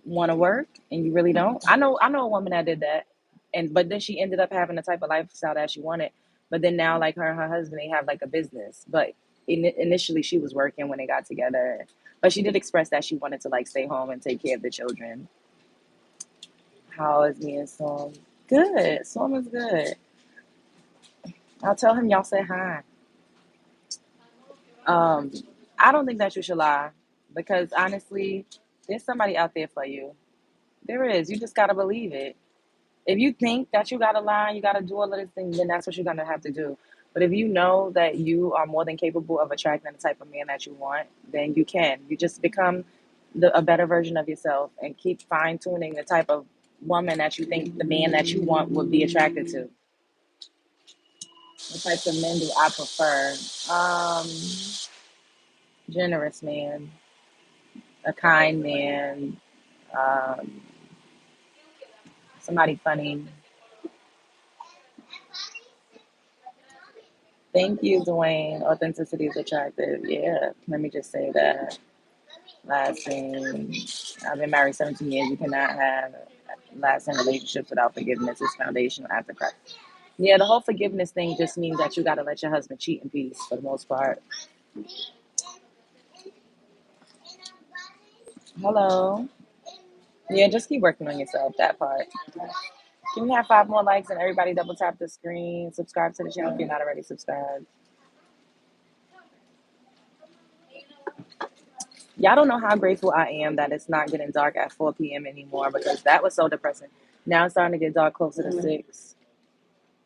want to work and you really don't. I know a woman that did that, and but then she ended up having the type of lifestyle that she wanted. But then now, like her and her husband, they have like a business. But initially she was working when they got together, but she did express that she wanted to like stay home and take care of the children. How is me and Storm? Good. Storm is good. I'll tell him y'all say hi. Um, I don't think that you should lie because honestly, there's somebody out there for you. There is. You just gotta believe it. If you think that you gotta lie, you gotta do all of this thing, then that's what you're gonna have to do. But if you know that you are more than capable of attracting the type of man that you want, then you can. You just become a better version of yourself and keep fine tuning the type of woman that you think the man that you want would be attracted to. The types of men do I prefer? Generous man, a kind man, um, somebody funny. Thank you, Dwayne. Authenticity is attractive. Yeah, let me just say that. Lasting. I've been married 17 years. You cannot have lasting relationships without forgiveness. It's foundational after Christ. Yeah, the whole forgiveness thing just means that you got to let your husband cheat in peace for the most part. Hello. Yeah, just keep working on yourself. That part. Can we have 5 more likes and everybody double tap the screen? Subscribe to the channel if you're not already subscribed. Y'all don't know how grateful I am that it's not getting dark at 4 p.m. anymore because that was so depressing. Now it's starting to get dark closer to 6.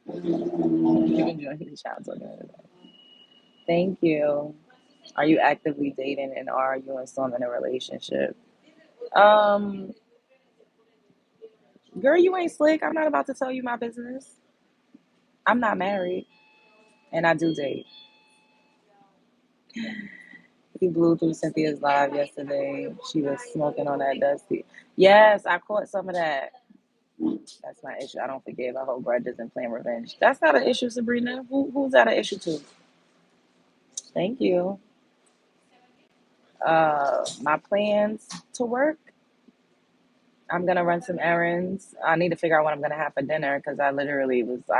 You can join the chat. Thank you. Are you actively dating and are you in some in a relationship? Um, Girl, you ain't slick. I'm not about to tell you my business. I'm not married and I do date. He blew through Cynthia's live yesterday. She was smoking on that dusty. Yes, I caught some of that. That's my issue. I don't forgive. I hold grudges and plan revenge. That's not an issue, Sabrina. Who's that an issue to? Thank you. My plans to work. I'm gonna run some errands. I need to figure out what I'm gonna have for dinner because I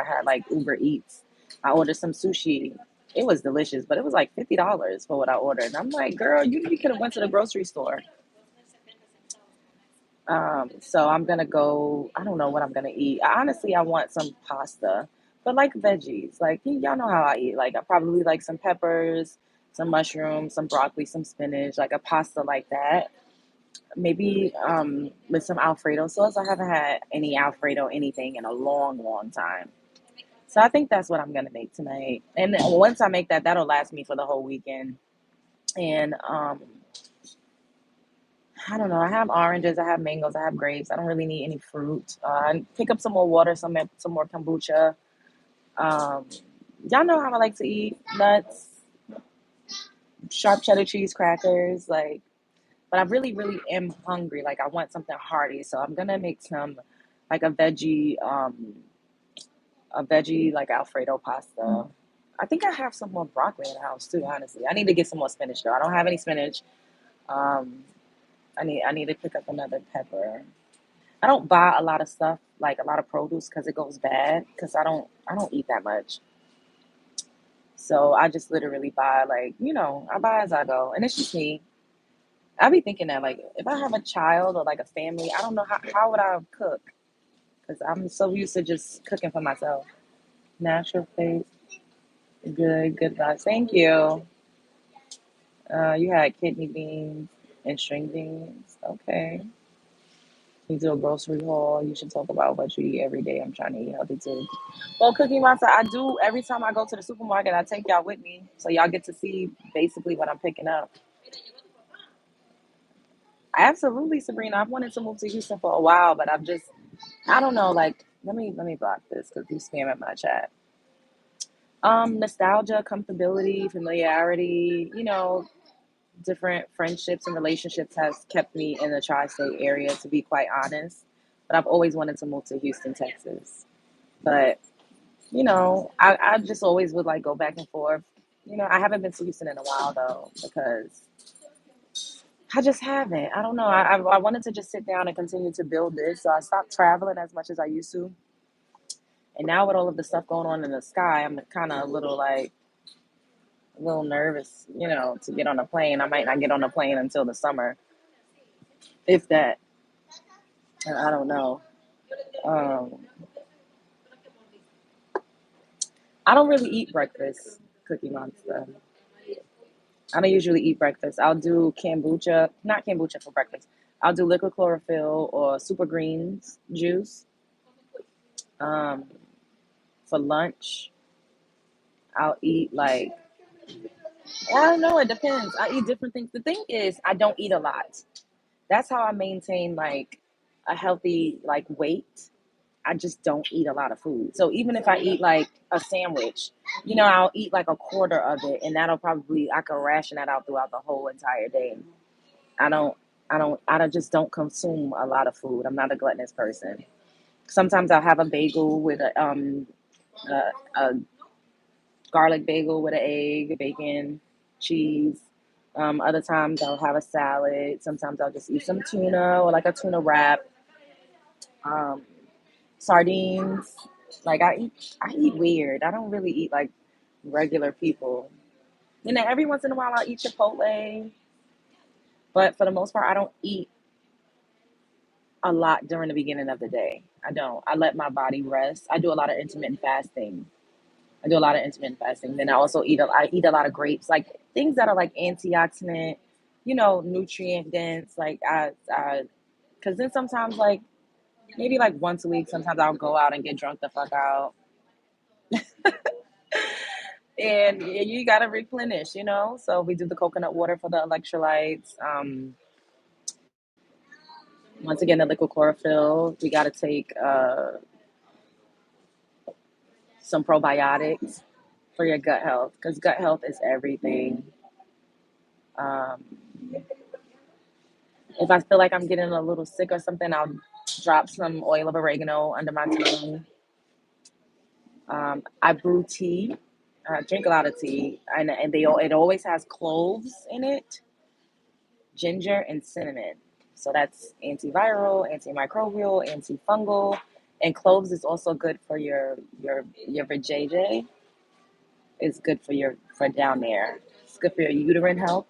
had like Uber Eats. I ordered some sushi. It was delicious, but it was like $50 for what I ordered. And I'm like, girl, you could have went to the grocery store. So I'm gonna go. I don't know what I'm gonna eat. Honestly, I want some pasta, but like veggies. Like y'all know how I eat. Like I probably like some peppers, some mushrooms, some broccoli, some spinach, like a pasta like that. Maybe with some Alfredo sauce. I haven't had any Alfredo anything in a long, long time. So I think that's what I'm gonna make tonight. And then once I make that, that'll last me for the whole weekend. And I don't know. I have oranges, I have mangoes, I have grapes. I don't really need any fruit. Pick up some more water, some more kombucha. Um, y'all know how I like to eat nuts, sharp cheddar cheese crackers, like. But I really, really am hungry. Like I want something hearty, so I'm gonna make some, like a veggie like Alfredo pasta. I think I have some more broccoli in the house too. Honestly, I need to get some more spinach though. I don't have any spinach. Um, I need to pick up another pepper. I don't buy a lot of stuff, like a lot of produce, because it goes bad. Because I don't eat that much, so I just literally buy like I buy as I go, and it's just me. I be thinking that like if I have a child or like a family, I don't know how would I cook because I'm so used to just cooking for myself. Natural face, good vibes. Thank you. You had kidney beans and string beans. Okay. You do a grocery haul. You should talk about what you eat every day. I'm trying to eat healthy too. Well, Cookie Monster, I do every time I go to the supermarket. I take y'all with me, so y'all get to see basically what I'm picking up. Absolutely, Sabrina. I've wanted to move to Houston for a while, but I don't know. Like, let me block this because you spamming my chat. Nostalgia, comfortability, familiarity. Different friendships and relationships has kept me in the tri-state area. To be quite honest, but I've always wanted to move to Houston, Texas. But I just always would like go back and forth. I haven't been to Houston in a while though because I just haven't. I don't know. I wanted to just sit down and continue to build this. So I stopped traveling as much as I used to. And now with all of the stuff going on in the sky, I'm kind of a a little nervous, to get on a plane. I might not get on a plane until the summer, if that. I don't know. Um, I don't really eat breakfast, Cookie Monster. I don't usually eat breakfast. I'll do kombucha, not kombucha for breakfast. I'll do liquid chlorophyll or super greens juice. Um, for lunch, I'll eat like, I don't know, it depends. I eat different things. The thing is, I don't eat a lot. That's how I maintain like a healthy like weight. I just don't eat a lot of food. So even if I eat like a sandwich, I'll eat like a quarter of it, and that'll probably I can ration that out throughout the whole entire day. I don't, just don't consume a lot of food. I'm not a gluttonous person. Sometimes I'll have a bagel with a garlic bagel with an egg, bacon, cheese. Other times I'll have a salad. Sometimes I'll just eat some tuna or like a tuna wrap. Um, Sardines. Like I eat weird. I don't really eat like regular people. Every once in a while I'll eat Chipotle, but for the most part I don't eat a lot during the beginning of the day. I don't. I let my body rest. I do a lot of intermittent fasting. Then I also eat a lot of grapes, like things that are like antioxidant, nutrient dense. Like because then sometimes like maybe like once a week, sometimes I'll go out and get drunk the fuck out, and you gotta replenish, So we do the coconut water for the electrolytes. Once again, the liquid chlorophyll. We gotta take some probiotics for your gut health because gut health is everything. Um, if I feel like I'm getting a little sick or something, I'll drop some oil of oregano under my tongue. I brew tea. I drink a lot of tea, and it always has cloves in it, ginger, and cinnamon. So that's antiviral, antimicrobial, antifungal, and cloves is also good for your vajayjay. It's good for down there. It's good for your uterine health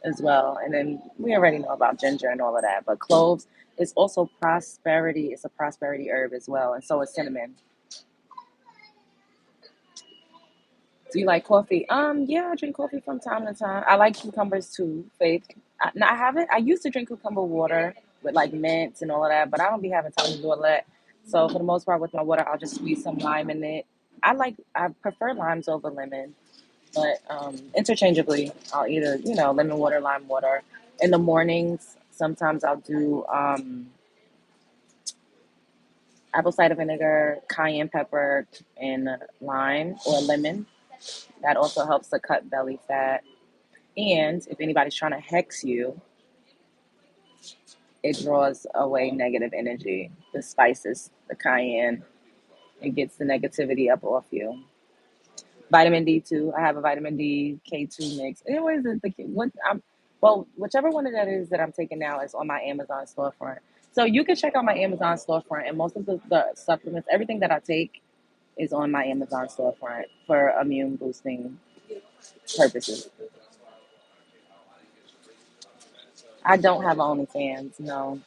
as well. And then we already know about ginger and all of that. But cloves is also prosperity. It's a prosperity herb as well. And so is cinnamon. Do you like coffee? Yeah, I drink coffee from time to time. I like cucumbers too, Faith. Now I haven't. I used to drink cucumber water with like mint and all of that, but I don't be having time to do all that. So for the most part, with my water, I'll just squeeze some lime in it. I prefer limes over lemon. But interchangeably, I'll either, lemon water, lime water. In the mornings, sometimes I'll do apple cider vinegar, cayenne pepper, and lime or lemon. That also helps to cut belly fat. And if anybody's trying to hex you, it draws away negative energy. The spices, the cayenne, it gets the negativity up off you. Vitamin D too. I have a vitamin D K2 mix. Anyways, whichever one of that is that I'm taking now is on my Amazon storefront. So you can check out my Amazon storefront, and most of the supplements, everything that I take, is on my Amazon storefront for immune boosting purposes. I don't have OnlyFans, no.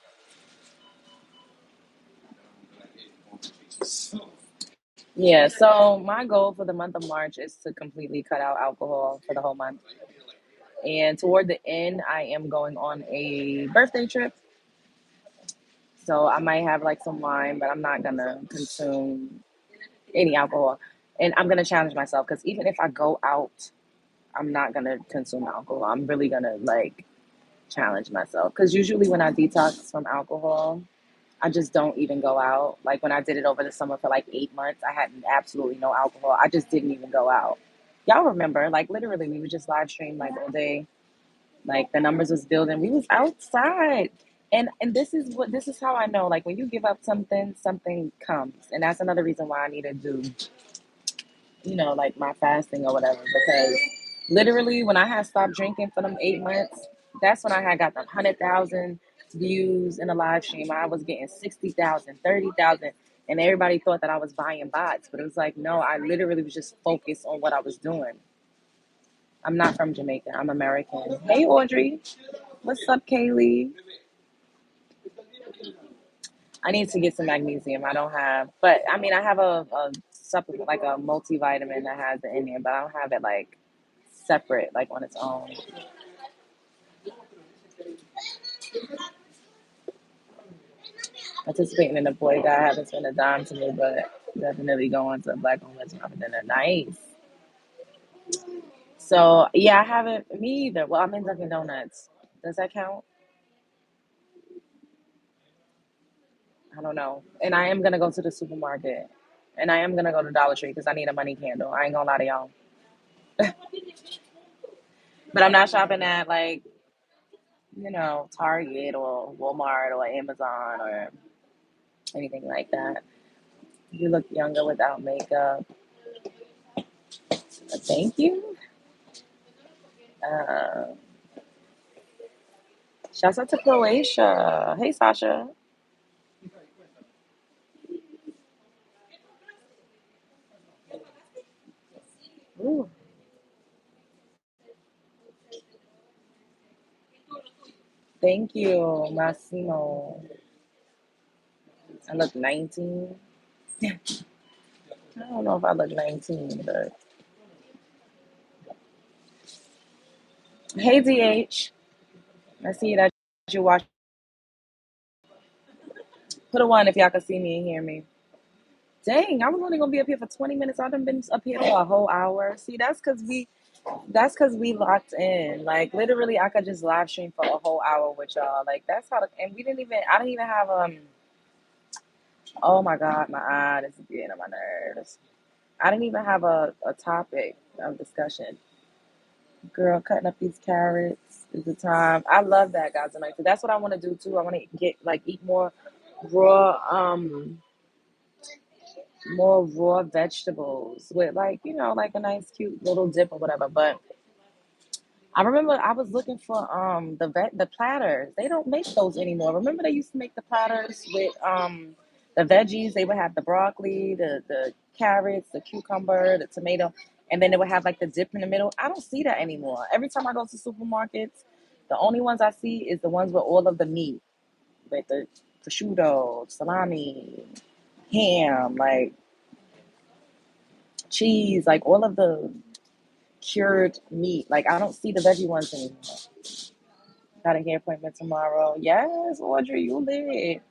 Yeah, so my goal for the month of March is to completely cut out alcohol for the whole month. And toward the end, I am going on a birthday trip. So I might have like some wine, but I'm not gonna consume any alcohol. And I'm gonna challenge myself because even if I go out, I'm not gonna consume alcohol. I'm really gonna like challenge myself because usually when I detox from alcohol, I just don't even go out. Like when I did it over the summer for like 8 months, I had absolutely no alcohol. I just didn't even go out. Y'all remember, like literally, we would just live stream like all day. Like the numbers was building. We was outside. And this is how I know. Like when you give up something, something comes. And that's another reason why I need to do, like my fasting or whatever. Because literally when I had stopped drinking for them 8 months, that's when I had got them 100,000 views in a live stream. I was getting 60,000, 30,000, and everybody thought that I was buying bots. But it was like, no, I literally was just focused on what I was doing. I'm not from Jamaica. I'm American. Hey, Audrey. What's up, Kaylee? I need to get some magnesium. I don't have, but I mean, I have a supplement, like a multivitamin that has it in there, but I don't have it like separate, like on its own. Participating in the boy guy haven't been a dime to me, but definitely going to Black owned restaurant for dinner. Nice. So yeah, I haven't. Me either. Well, I'm in Dunkin' Donuts. Does that count? I don't know. And I am gonna go to the supermarket, and I am gonna go to Dollar Tree because I need a money candle. I ain't gonna lie to y'all. But I'm not shopping at like Target or Walmart or Amazon or anything like that. You look younger without makeup. Thank you. Uh, Shouts out to Croatia. Hey, Sasha. Ooh, thank you, Massimo. I look 19. I don't know if I look 19, but hey, DH. I see that you watch. Put a one if y'all can see me and hear me. Dang, I was only gonna be up here for 20 minutes. I've been up here for a whole hour. See, that's cause we locked in. Like literally I could just live stream for a whole hour with y'all. Like that's how and I didn't even have oh my god, my eye is getting on my nerves. I didn't even have a topic of discussion. Girl, cutting up these carrots is the time. I love that, guys. And like that's what I want to do too. I want to get like eat raw raw vegetables with like like a nice cute little dip or whatever. But I remember I was looking for the platters. They don't make those anymore. Remember they used to make the platters with the veggies. They would have the broccoli, the carrots, the cucumber, the tomato, and then they would have like the dip in the middle. I don't see that anymore. Every time I go to supermarkets, the only ones I see is the ones with all of the meat, with the prosciutto, salami, ham, like cheese, like all of the cured meat. Like I don't see the veggie ones anymore. Got a hair appointment tomorrow. Yes, Audrey, you lit.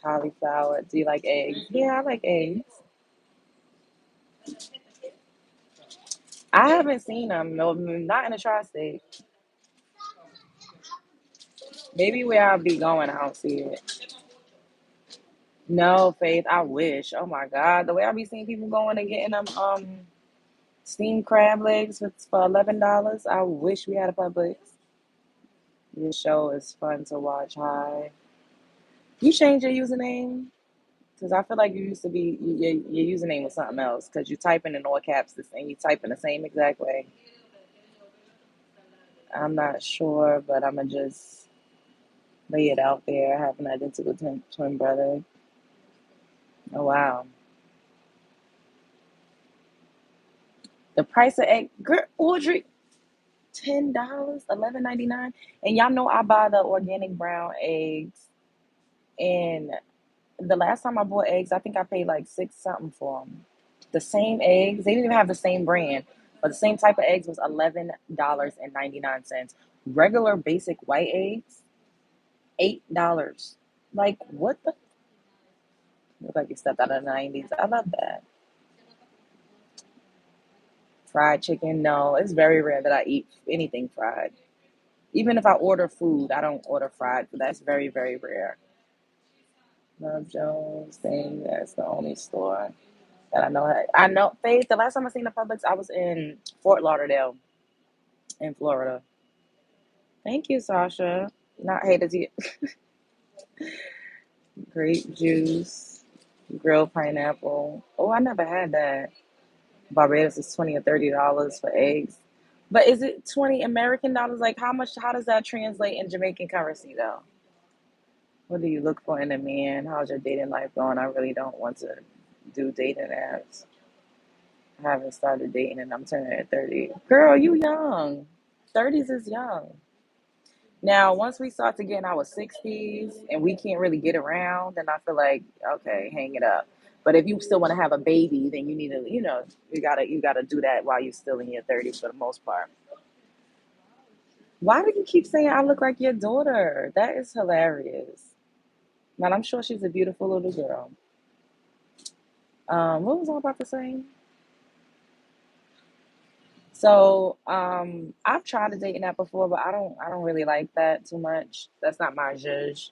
Cauliflower. Do you like eggs? Yeah, I like eggs. I haven't seen them. No, not in the tri-state. Maybe where I'll be going, I don't see it. No, Faith, I wish. Oh my God, the way I be seeing people going and getting them steamed crab legs for $11. I wish we had a Publix. This show is fun to watch. Hi, you changed your username? Because I feel like you used to be your username was something else. Because you type in all caps and you type in the same exact way. I'm not sure, but I'm gonna just lay it out there. I have an identical twin brother. Oh wow, the price of egg, girl, Audrey, $10, 11.99, and y'all know I buy the organic brown eggs. And the last time I bought eggs, I think I paid like six something for them. The same eggs. They didn't even have the same brand, but the same type of eggs was $11.99. Regular basic white eggs, $8. Like what the? Look like you stepped out of the '90s. I love that. Fried chicken, no. It's very rare that I eat anything fried. Even if I order food, I don't order fried. But that's very, very rare. Love Jones thing. That's the only store that I know. I know. Faith. The last time I seen the Publix, I was in Fort Lauderdale, in Florida. Thank you, Sasha. Not hated to grape juice, grilled pineapple. Oh, I never had that. Barbados is 20 or $30 for eggs. But is it 20 American dollars? Like how much how does that translate in Jamaican currency though? What do you look for in a man? How's your dating life going? I really don't want to do dating apps. I haven't started dating and I'm turning at 30. Girl, you young. 30s is young. Now, once we start to get in our 60s and we can't really get around, then I feel like, okay, hang it up. But if you still want to have a baby, then you need to, you gotta do that while you're still in your 30s for the most part. Why do you keep saying I look like your daughter? That is hilarious. But I'm sure she's a beautiful little girl. What was I about to say? So, I've tried to date in that before, but I don't really like that too much. That's not my zhuzh.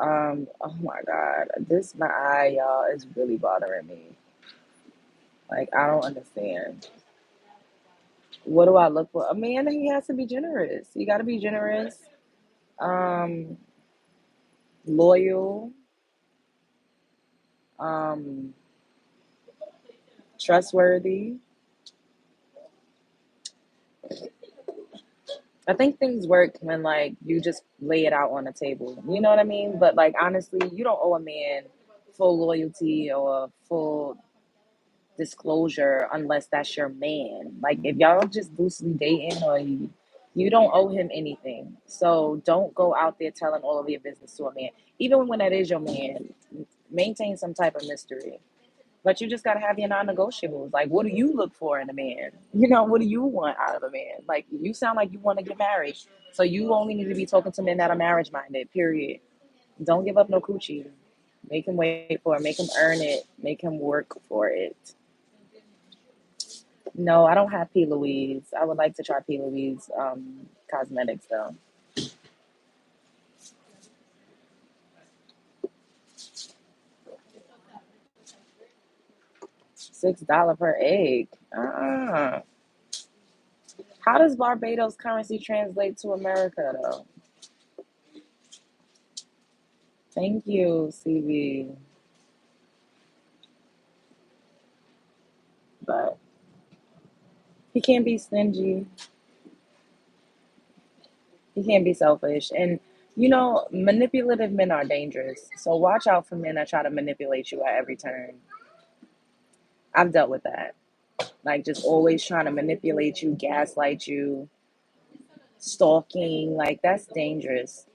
Oh my God, this my eye, y'all, is really bothering me. Like, I don't understand. What do I look for? A man, he has to be generous. You got to be generous, um, loyal, um, trustworthy. I think things work when like you just lay it out on the table. You know what I mean? But like honestly, you don't owe a man full loyalty or full disclosure unless that's your man. Like if y'all just loosely dating or you don't owe him anything. So don't go out there telling all of your business to a man. Even when that is your man, maintain some type of mystery. But you just gotta have your non-negotiables. Like, what do you look for in a man? What do you want out of a man? Like, you sound like you want to get married, so you only need to be talking to men that are marriage minded. Period. Don't give up no coochie. Make him wait for it. Make him earn it. Make him work for it. No, I don't have P. Louise. I would like to try P. Louise cosmetics though. $6 per egg. How does Barbados currency translate to America though? Thank you, CV. But he can't be stingy. He can't be selfish. And manipulative men are dangerous. So watch out for men that try to manipulate you at every turn. I've dealt with that. Like just always trying to manipulate you, gaslight you, stalking. Like that's dangerous.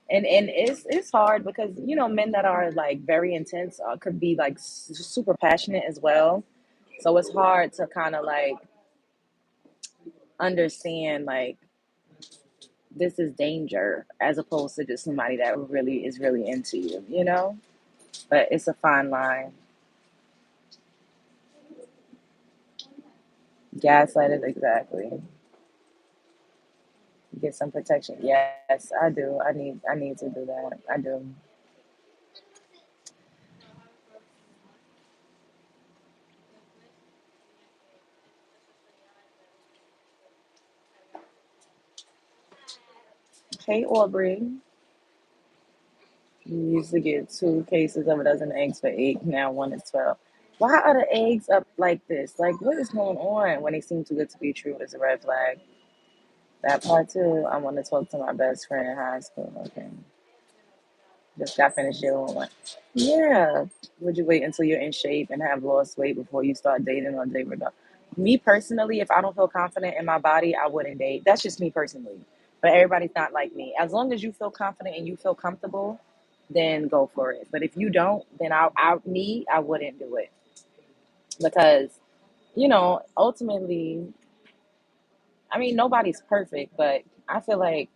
And it's hard because men that are like very intense could be like super passionate as well. So it's hard to kind of like understand like this is danger as opposed to just somebody that really is really into you. But it's a fine line. Gaslight it exactly. Get some protection. Yes, I do. I need to do that. I do. Hey Aubrey. You used to get 2 cases of a dozen eggs for 8. Now one is 12. Why are the eggs up like this? Like what is going on? When they seem too good to be true is a red flag. That part too. I want to talk to my best friend in high school. Okay. Just got finished dealing with one. Yeah. Would you wait until you're in shape and have lost weight before you start dating or date with them? Me personally, if I don't feel confident in my body, I wouldn't date. That's just me personally. But everybody's not like me. As long as you feel confident and you feel comfortable, then go for it. But if you don't, then I wouldn't do it because ultimately, I mean, nobody's perfect, but I feel like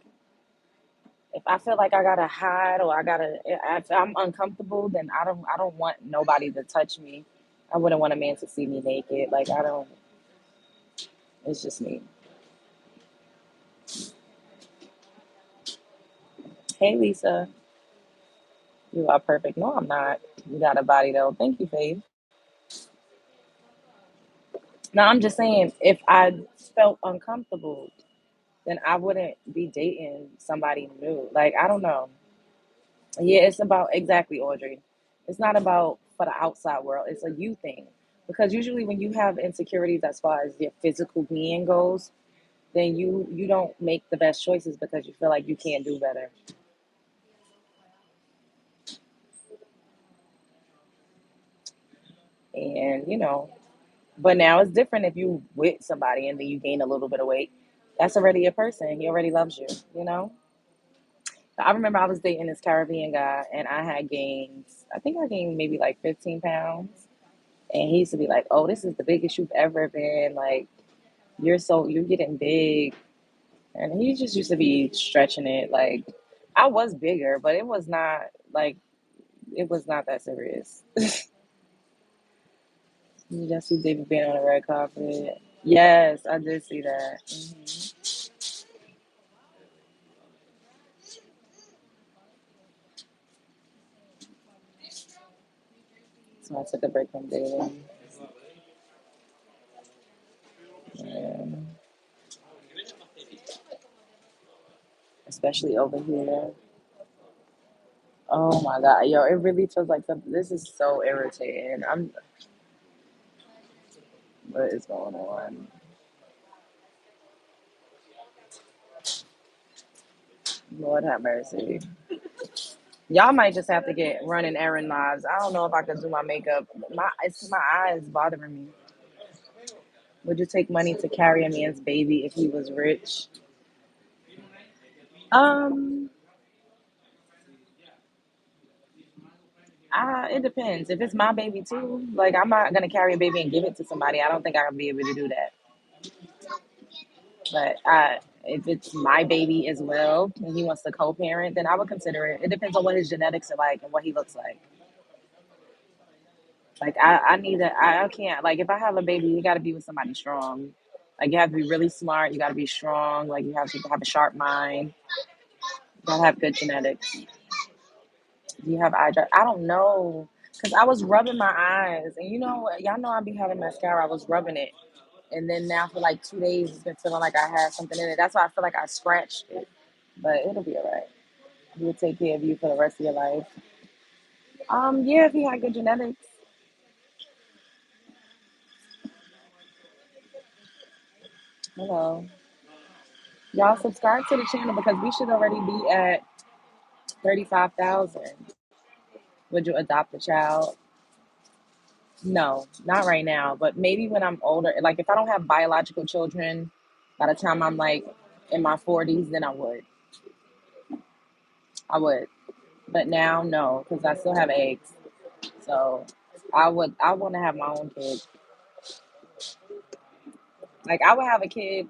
if I feel like I gotta hide or if I'm uncomfortable, then I don't want nobody to touch me. I wouldn't want a man to see me naked. Like I don't. It's just me. Hey Lisa, you are perfect. No, I'm not. You got a body though. Thank you, Faith. No, I'm just saying if I felt uncomfortable, then I wouldn't be dating somebody new. Like I don't know. Yeah, it's about exactly, Audrey. It's not about for the outside world. It's a you thing. Because usually when you have insecurities as far as your physical being goes, then you don't make the best choices because you feel like you can't do better. And, but now it's different if you with somebody and then you gain a little bit of weight. That's already a person. He already loves you, you know? I remember I was dating this Caribbean guy and I think I gained maybe like 15 pounds. And he used to be like, "Oh, this is the biggest you've ever been. Like, you're getting big." And he just used to be stretching it. Like, I was bigger, but it was not that serious. Yes, he did being on the red carpet. Yes, I did see that. So I took a break from dating. Yeah. Especially over here. Oh my God, yo, it really feels like something. This is so irritating. What is going on? Lord have mercy. Y'all might just have to get running errand lives. I don't know if I could do my makeup. My eyes bothering me. Would you take money to carry a man's baby if he was rich? Um, it depends. If it's my baby too, like I'm not gonna carry a baby and give it to somebody. I don't think I'll be able to do that. But if it's my baby as well and he wants to co-parent, then I would consider it. It depends on what his genetics are like and what he looks like. Like I need a I can't like if I have a baby, you got to be with somebody strong. Like you have to be really smart. You got to be strong. Like you have to have a sharp mind. You got to have good genetics. Do you have eye dry? I don't know. Cause I was rubbing my eyes, and y'all know I be having mascara. I was rubbing it, and then now for like 2 days, it's been feeling like I had something in it. That's why I feel like I scratched it, but it'll be alright. He'll take care of you for the rest of your life. Yeah, if he had good genetics. Hello, y'all subscribe to the channel because we should already be at 35,000. Would you adopt a child? No, not right now, but maybe when I'm older. Like if I don't have biological children, by the time I'm like in my 40s, then I would. I would. But now, no, because I still have eggs. So I would. I want to have my own kid. Like I would have a kid,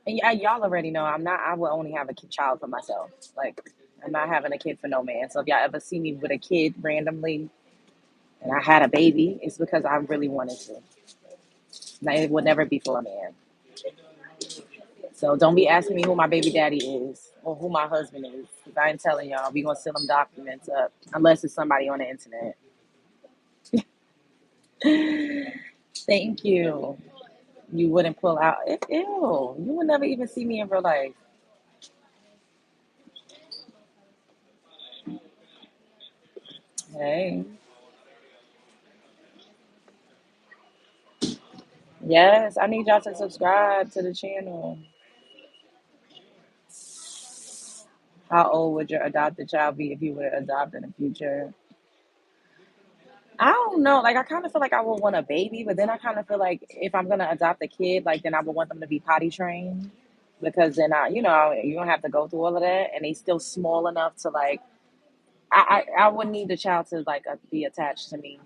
and yeah, y'all already know I'm not. I would only have a child for myself. Like I'm not having a kid for no man. So if y'all ever see me with a kid randomly, and I had a baby, it's because I really wanted to. Like, it would never be for a man. So don't be asking me who my baby daddy is or who my husband is. Because I ain't telling y'all. We gonna send them documents up unless it's somebody on the internet. Thank you. You wouldn't pull out. Ew. You would never even see me in real life. Hey. Yes, I need y'all to subscribe to the channel. How old would your adopted child be if you were to adopt in the future? I don't know. Like, I kind of feel like I would want a baby, but then I kind of feel like if I'm gonna adopt a kid, like then I would want them to be potty trained because then you don't have to go through all of that, and they still small enough to like. I would need the child to like be attached to me,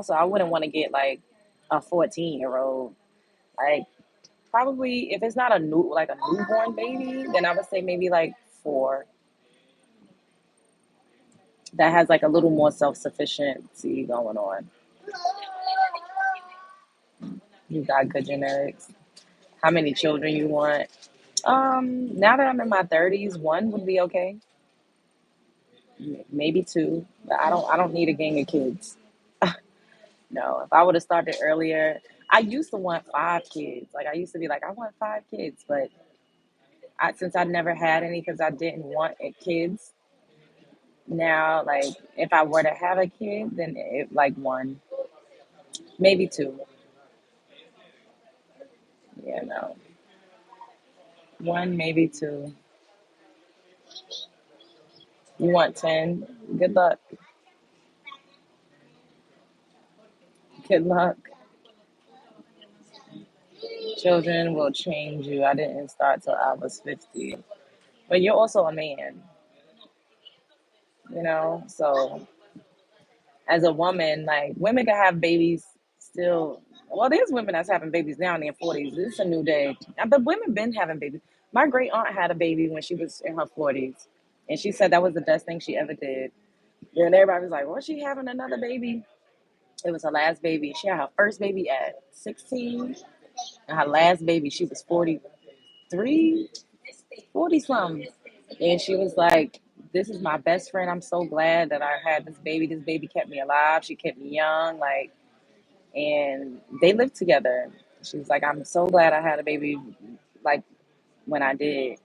So I wouldn't want to get like a 14-year-old. Like probably if it's not a newborn baby, then I would say maybe like 4 that has like a little more self sufficiency going on. You got good genetics. How many children you want? Now that I'm in my 30s, one would be okay. Maybe two, but I don't need a gang of kids. No, if I would have started earlier, I used to want 5 kids. Like I used to be like, I want 5 kids, but since I never had any because I didn't want kids. Now, like if I were to have a kid, then like one, maybe two. Yeah, no, one, maybe two. You want 10? Good luck. Good luck. Children will change you. I didn't start till I was 50. But you're also a man, So as a woman, like women can have babies still. Well, there's women that's having babies now in their 40s. This is a new day. But women been having babies. My great aunt had a baby when she was in her 40s. And she said that was the best thing she ever did. And everybody was like, was she having another baby? It was her last baby. She had her first baby at 16. And her last baby, she was 43, 40 something. And she was like, this is my best friend. I'm so glad that I had this baby. This baby kept me alive. She kept me young. And they lived together. She was like, I'm so glad I had a baby, like, when I did.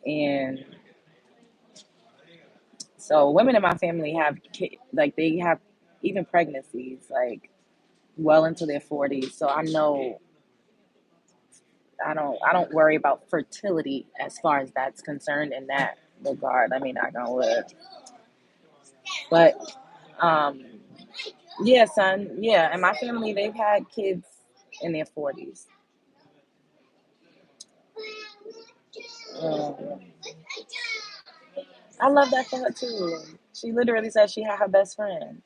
And so women in my family have, like, they have even pregnancies, like, well into their 40s. So I know I don't worry about fertility as far as that's concerned in that regard. I mean, I don't would. But um yeah, son. Yeah, and my family, they've had kids in their 40s. Um, I love that for her too. She literally said she had her best friend.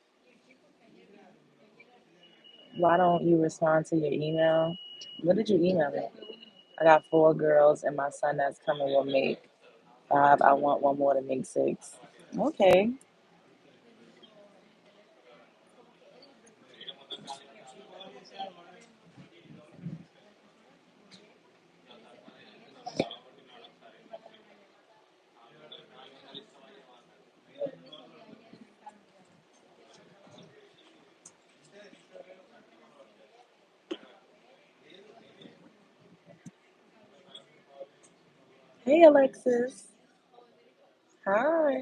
Why don't you respond to your email? What did you email me? I got four girls, and my son that's coming will make five. I want one more to make six. Okay. Hey, Alexis. Hi.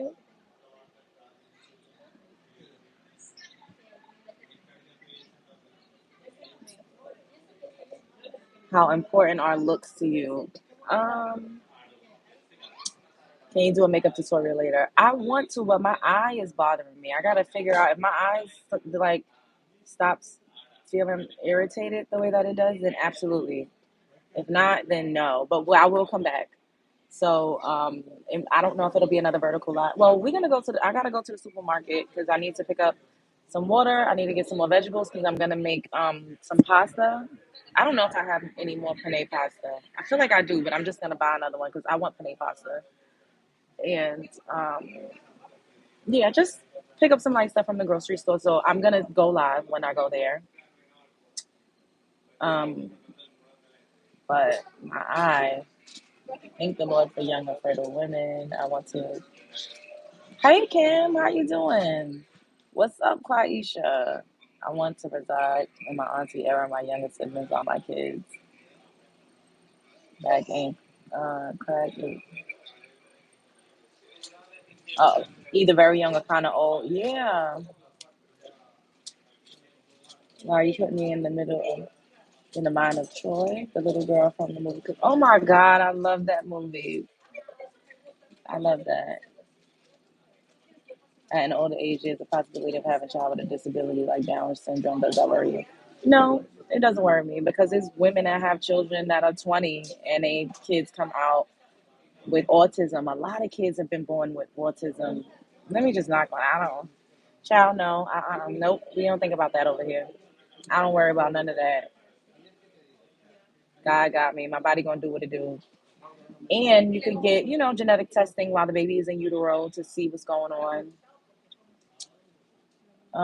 How important are looks to you? Um, can you do a makeup tutorial later? I want to, but my eye is bothering me. I gotta figure out if my eyes like stops feeling irritated the way that it does, then absolutely. If not, then no. But I will come back. So and I don't know if it'll be another vertical line. Well, we're gonna go to. I gotta go to the supermarket because I need to pick up some water. I need to get some more vegetables because I'm gonna make some pasta. I don't know if I have any more penne pasta. I feel like I do, but I'm just gonna buy another one because I want penne pasta. And yeah, just pick up some light stuff from the grocery store. So I'm gonna go live when I go there. Um, but my eye, thank the Lord for young and fertile women. I want to. Hey Kim, how you doing? What's up, Quaisha? I want to reside in my auntie era. My younger siblings are my kids. Back ain't crack. Oh, either very young or kind of old. Yeah. Why are you putting me in the middle of in the mind of Troy, the little girl from the movie? Oh my God, I love that movie. I love that. At an older age, there's a possibility of having a child with a disability like Down syndrome. Does that worry you? No, it doesn't worry me because there's women that have children that are 20 and they kids come out with autism. A lot of kids have been born with autism. Let me just knock one. I don't. Child, no. Nope. We don't think about that over here. I don't worry about none of that. God got me. My body gonna do what it do. And you can get, genetic testing while the baby is in utero to see what's going on.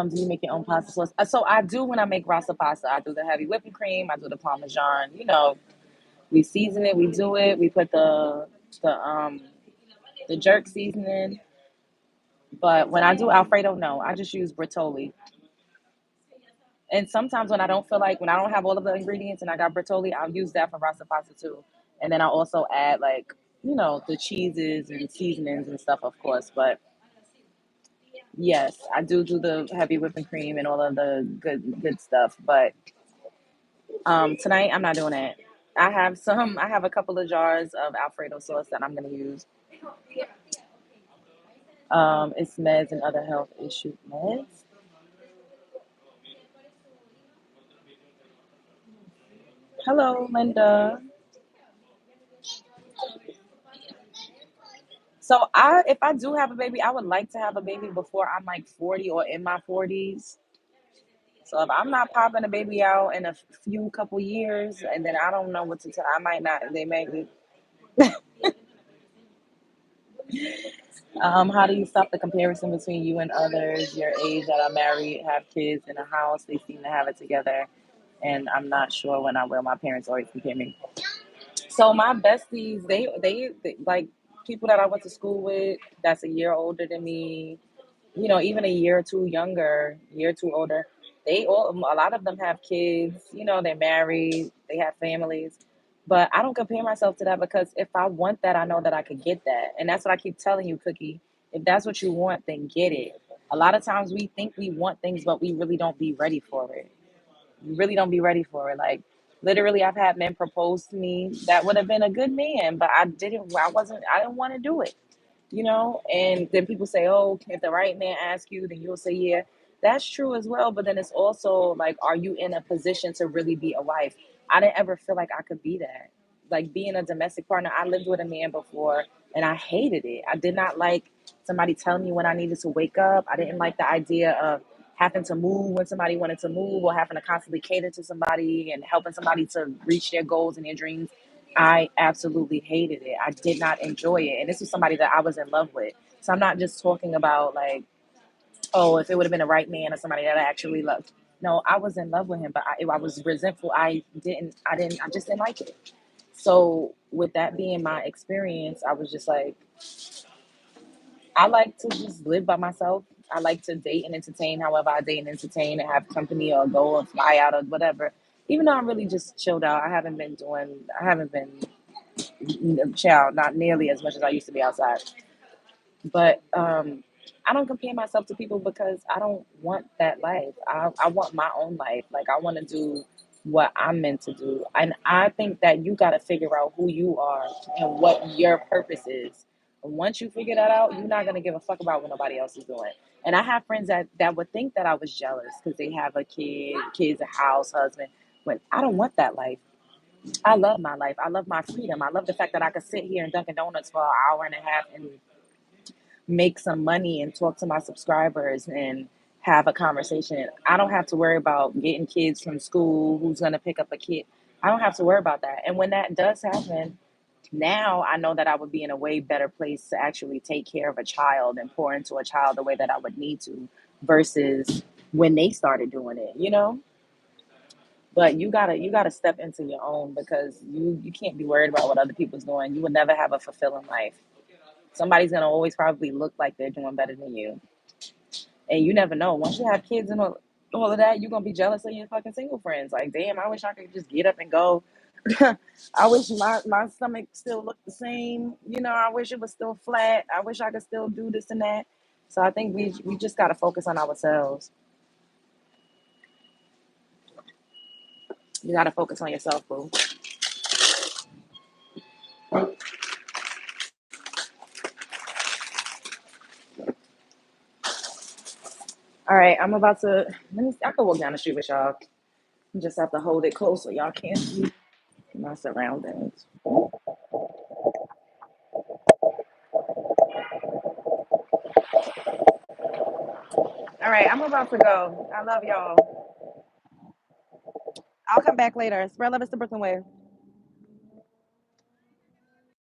Do you make your own pasta sauce? So I do when I make rasa pasta. I do the heavy whipping cream. I do the parmesan. We season it. We do it. We put the jerk seasoning. But when I do Alfredo, no, I just use Bertolli. And sometimes when I don't have all of the ingredients and I got Bertolli, I'll use that for rasa pasta too. And then I also add like, the cheeses and seasonings and stuff, of course. But yes, I do the heavy whipping cream and all of the good stuff. But tonight I'm not doing that. I have a couple of jars of Alfredo sauce that I'm gonna use. It's meds and other health issue meds. Hello, Linda. So if I do have a baby, I would like to have a baby before I'm like 40 or in my 40s. So if I'm not popping a baby out in a few couple years, and then I don't know what to tell, I might not. They may be. How do you stop the comparison between you and others your age that are married, have kids in a house? They seem to have it together, and I'm not sure when I will. My parents always compare me. So my besties, they like people that I went to school with. That's a year older than me, even a year or two younger, year or two older, a lot of them have kids, they're married, they have families. But I don't compare myself to that because if I want that, I know that I could get that. And that's what I keep telling you, Cookie. If that's what you want, then get it. A lot of times we think we want things, but we really don't be ready for it. We really don't be ready for it. Like literally I've had men propose to me that would have been a good man, but I didn't want to do it, and then people say, oh, if the right man asks you, then you'll say yeah. That's true as well, but then it's also like, are you in a position to really be a wife? I didn't ever feel like I could be that. Like being a domestic partner, I lived with a man before and I hated it. I did not like somebody telling me when I needed to wake up. I didn't like the idea of having to move when somebody wanted to move, or having to constantly cater to somebody and helping somebody to reach their goals and their dreams. I absolutely hated it. I did not enjoy it. And this was somebody that I was in love with. So I'm not just talking about like, oh, if it would have been a right man or somebody that I actually loved. No, I was in love with him, but I was resentful. I just didn't like it. So with that being my experience, I was just like, I like to just live by myself. I like to date and entertain however I date and entertain and have company or go and fly out or whatever. Even though I'm really just chilled out, I haven't been child, not nearly as much as I used to be outside. But I don't compare myself to people because I don't want that life. I want my own life. Like I want to do what I'm meant to do. And I think that you got to figure out who you are and what your purpose is. And once you figure that out, you're not going to give a fuck about what nobody else is doing. And I have friends that would think that I was jealous because they have a kids, a house, husband. When I don't want that life. I love my life. I love my freedom. I love the fact that I could sit here in Dunkin' Donuts for an hour and a half and make some money and talk to my subscribers and have a conversation. I don't have to worry about getting kids from school, who's going to pick up a kid. I don't have to worry about that. And when that does happen, now I know that I would be in a way better place to actually take care of a child and pour into a child the way that I would need to versus when they started doing it. But you gotta step into your own because you can't be worried about what other people's doing. You will never have a fulfilling life. Somebody's gonna always probably look like they're doing better than you, and you never know. Once you have kids and all of that, you're gonna be jealous of your fucking single friends. Like, damn, I wish I could just get up and go. I wish my stomach still looked the same. I wish it was still flat. I wish I could still do this and that. So I think we just gotta focus on ourselves. You gotta focus on yourself, boo. All right, I'm about to. I can walk down the street with y'all. You just have to hold it close so y'all can't see my surroundings. All right, I'm about to go. I love y'all. I'll come back later. Spread love is the Brooklyn way.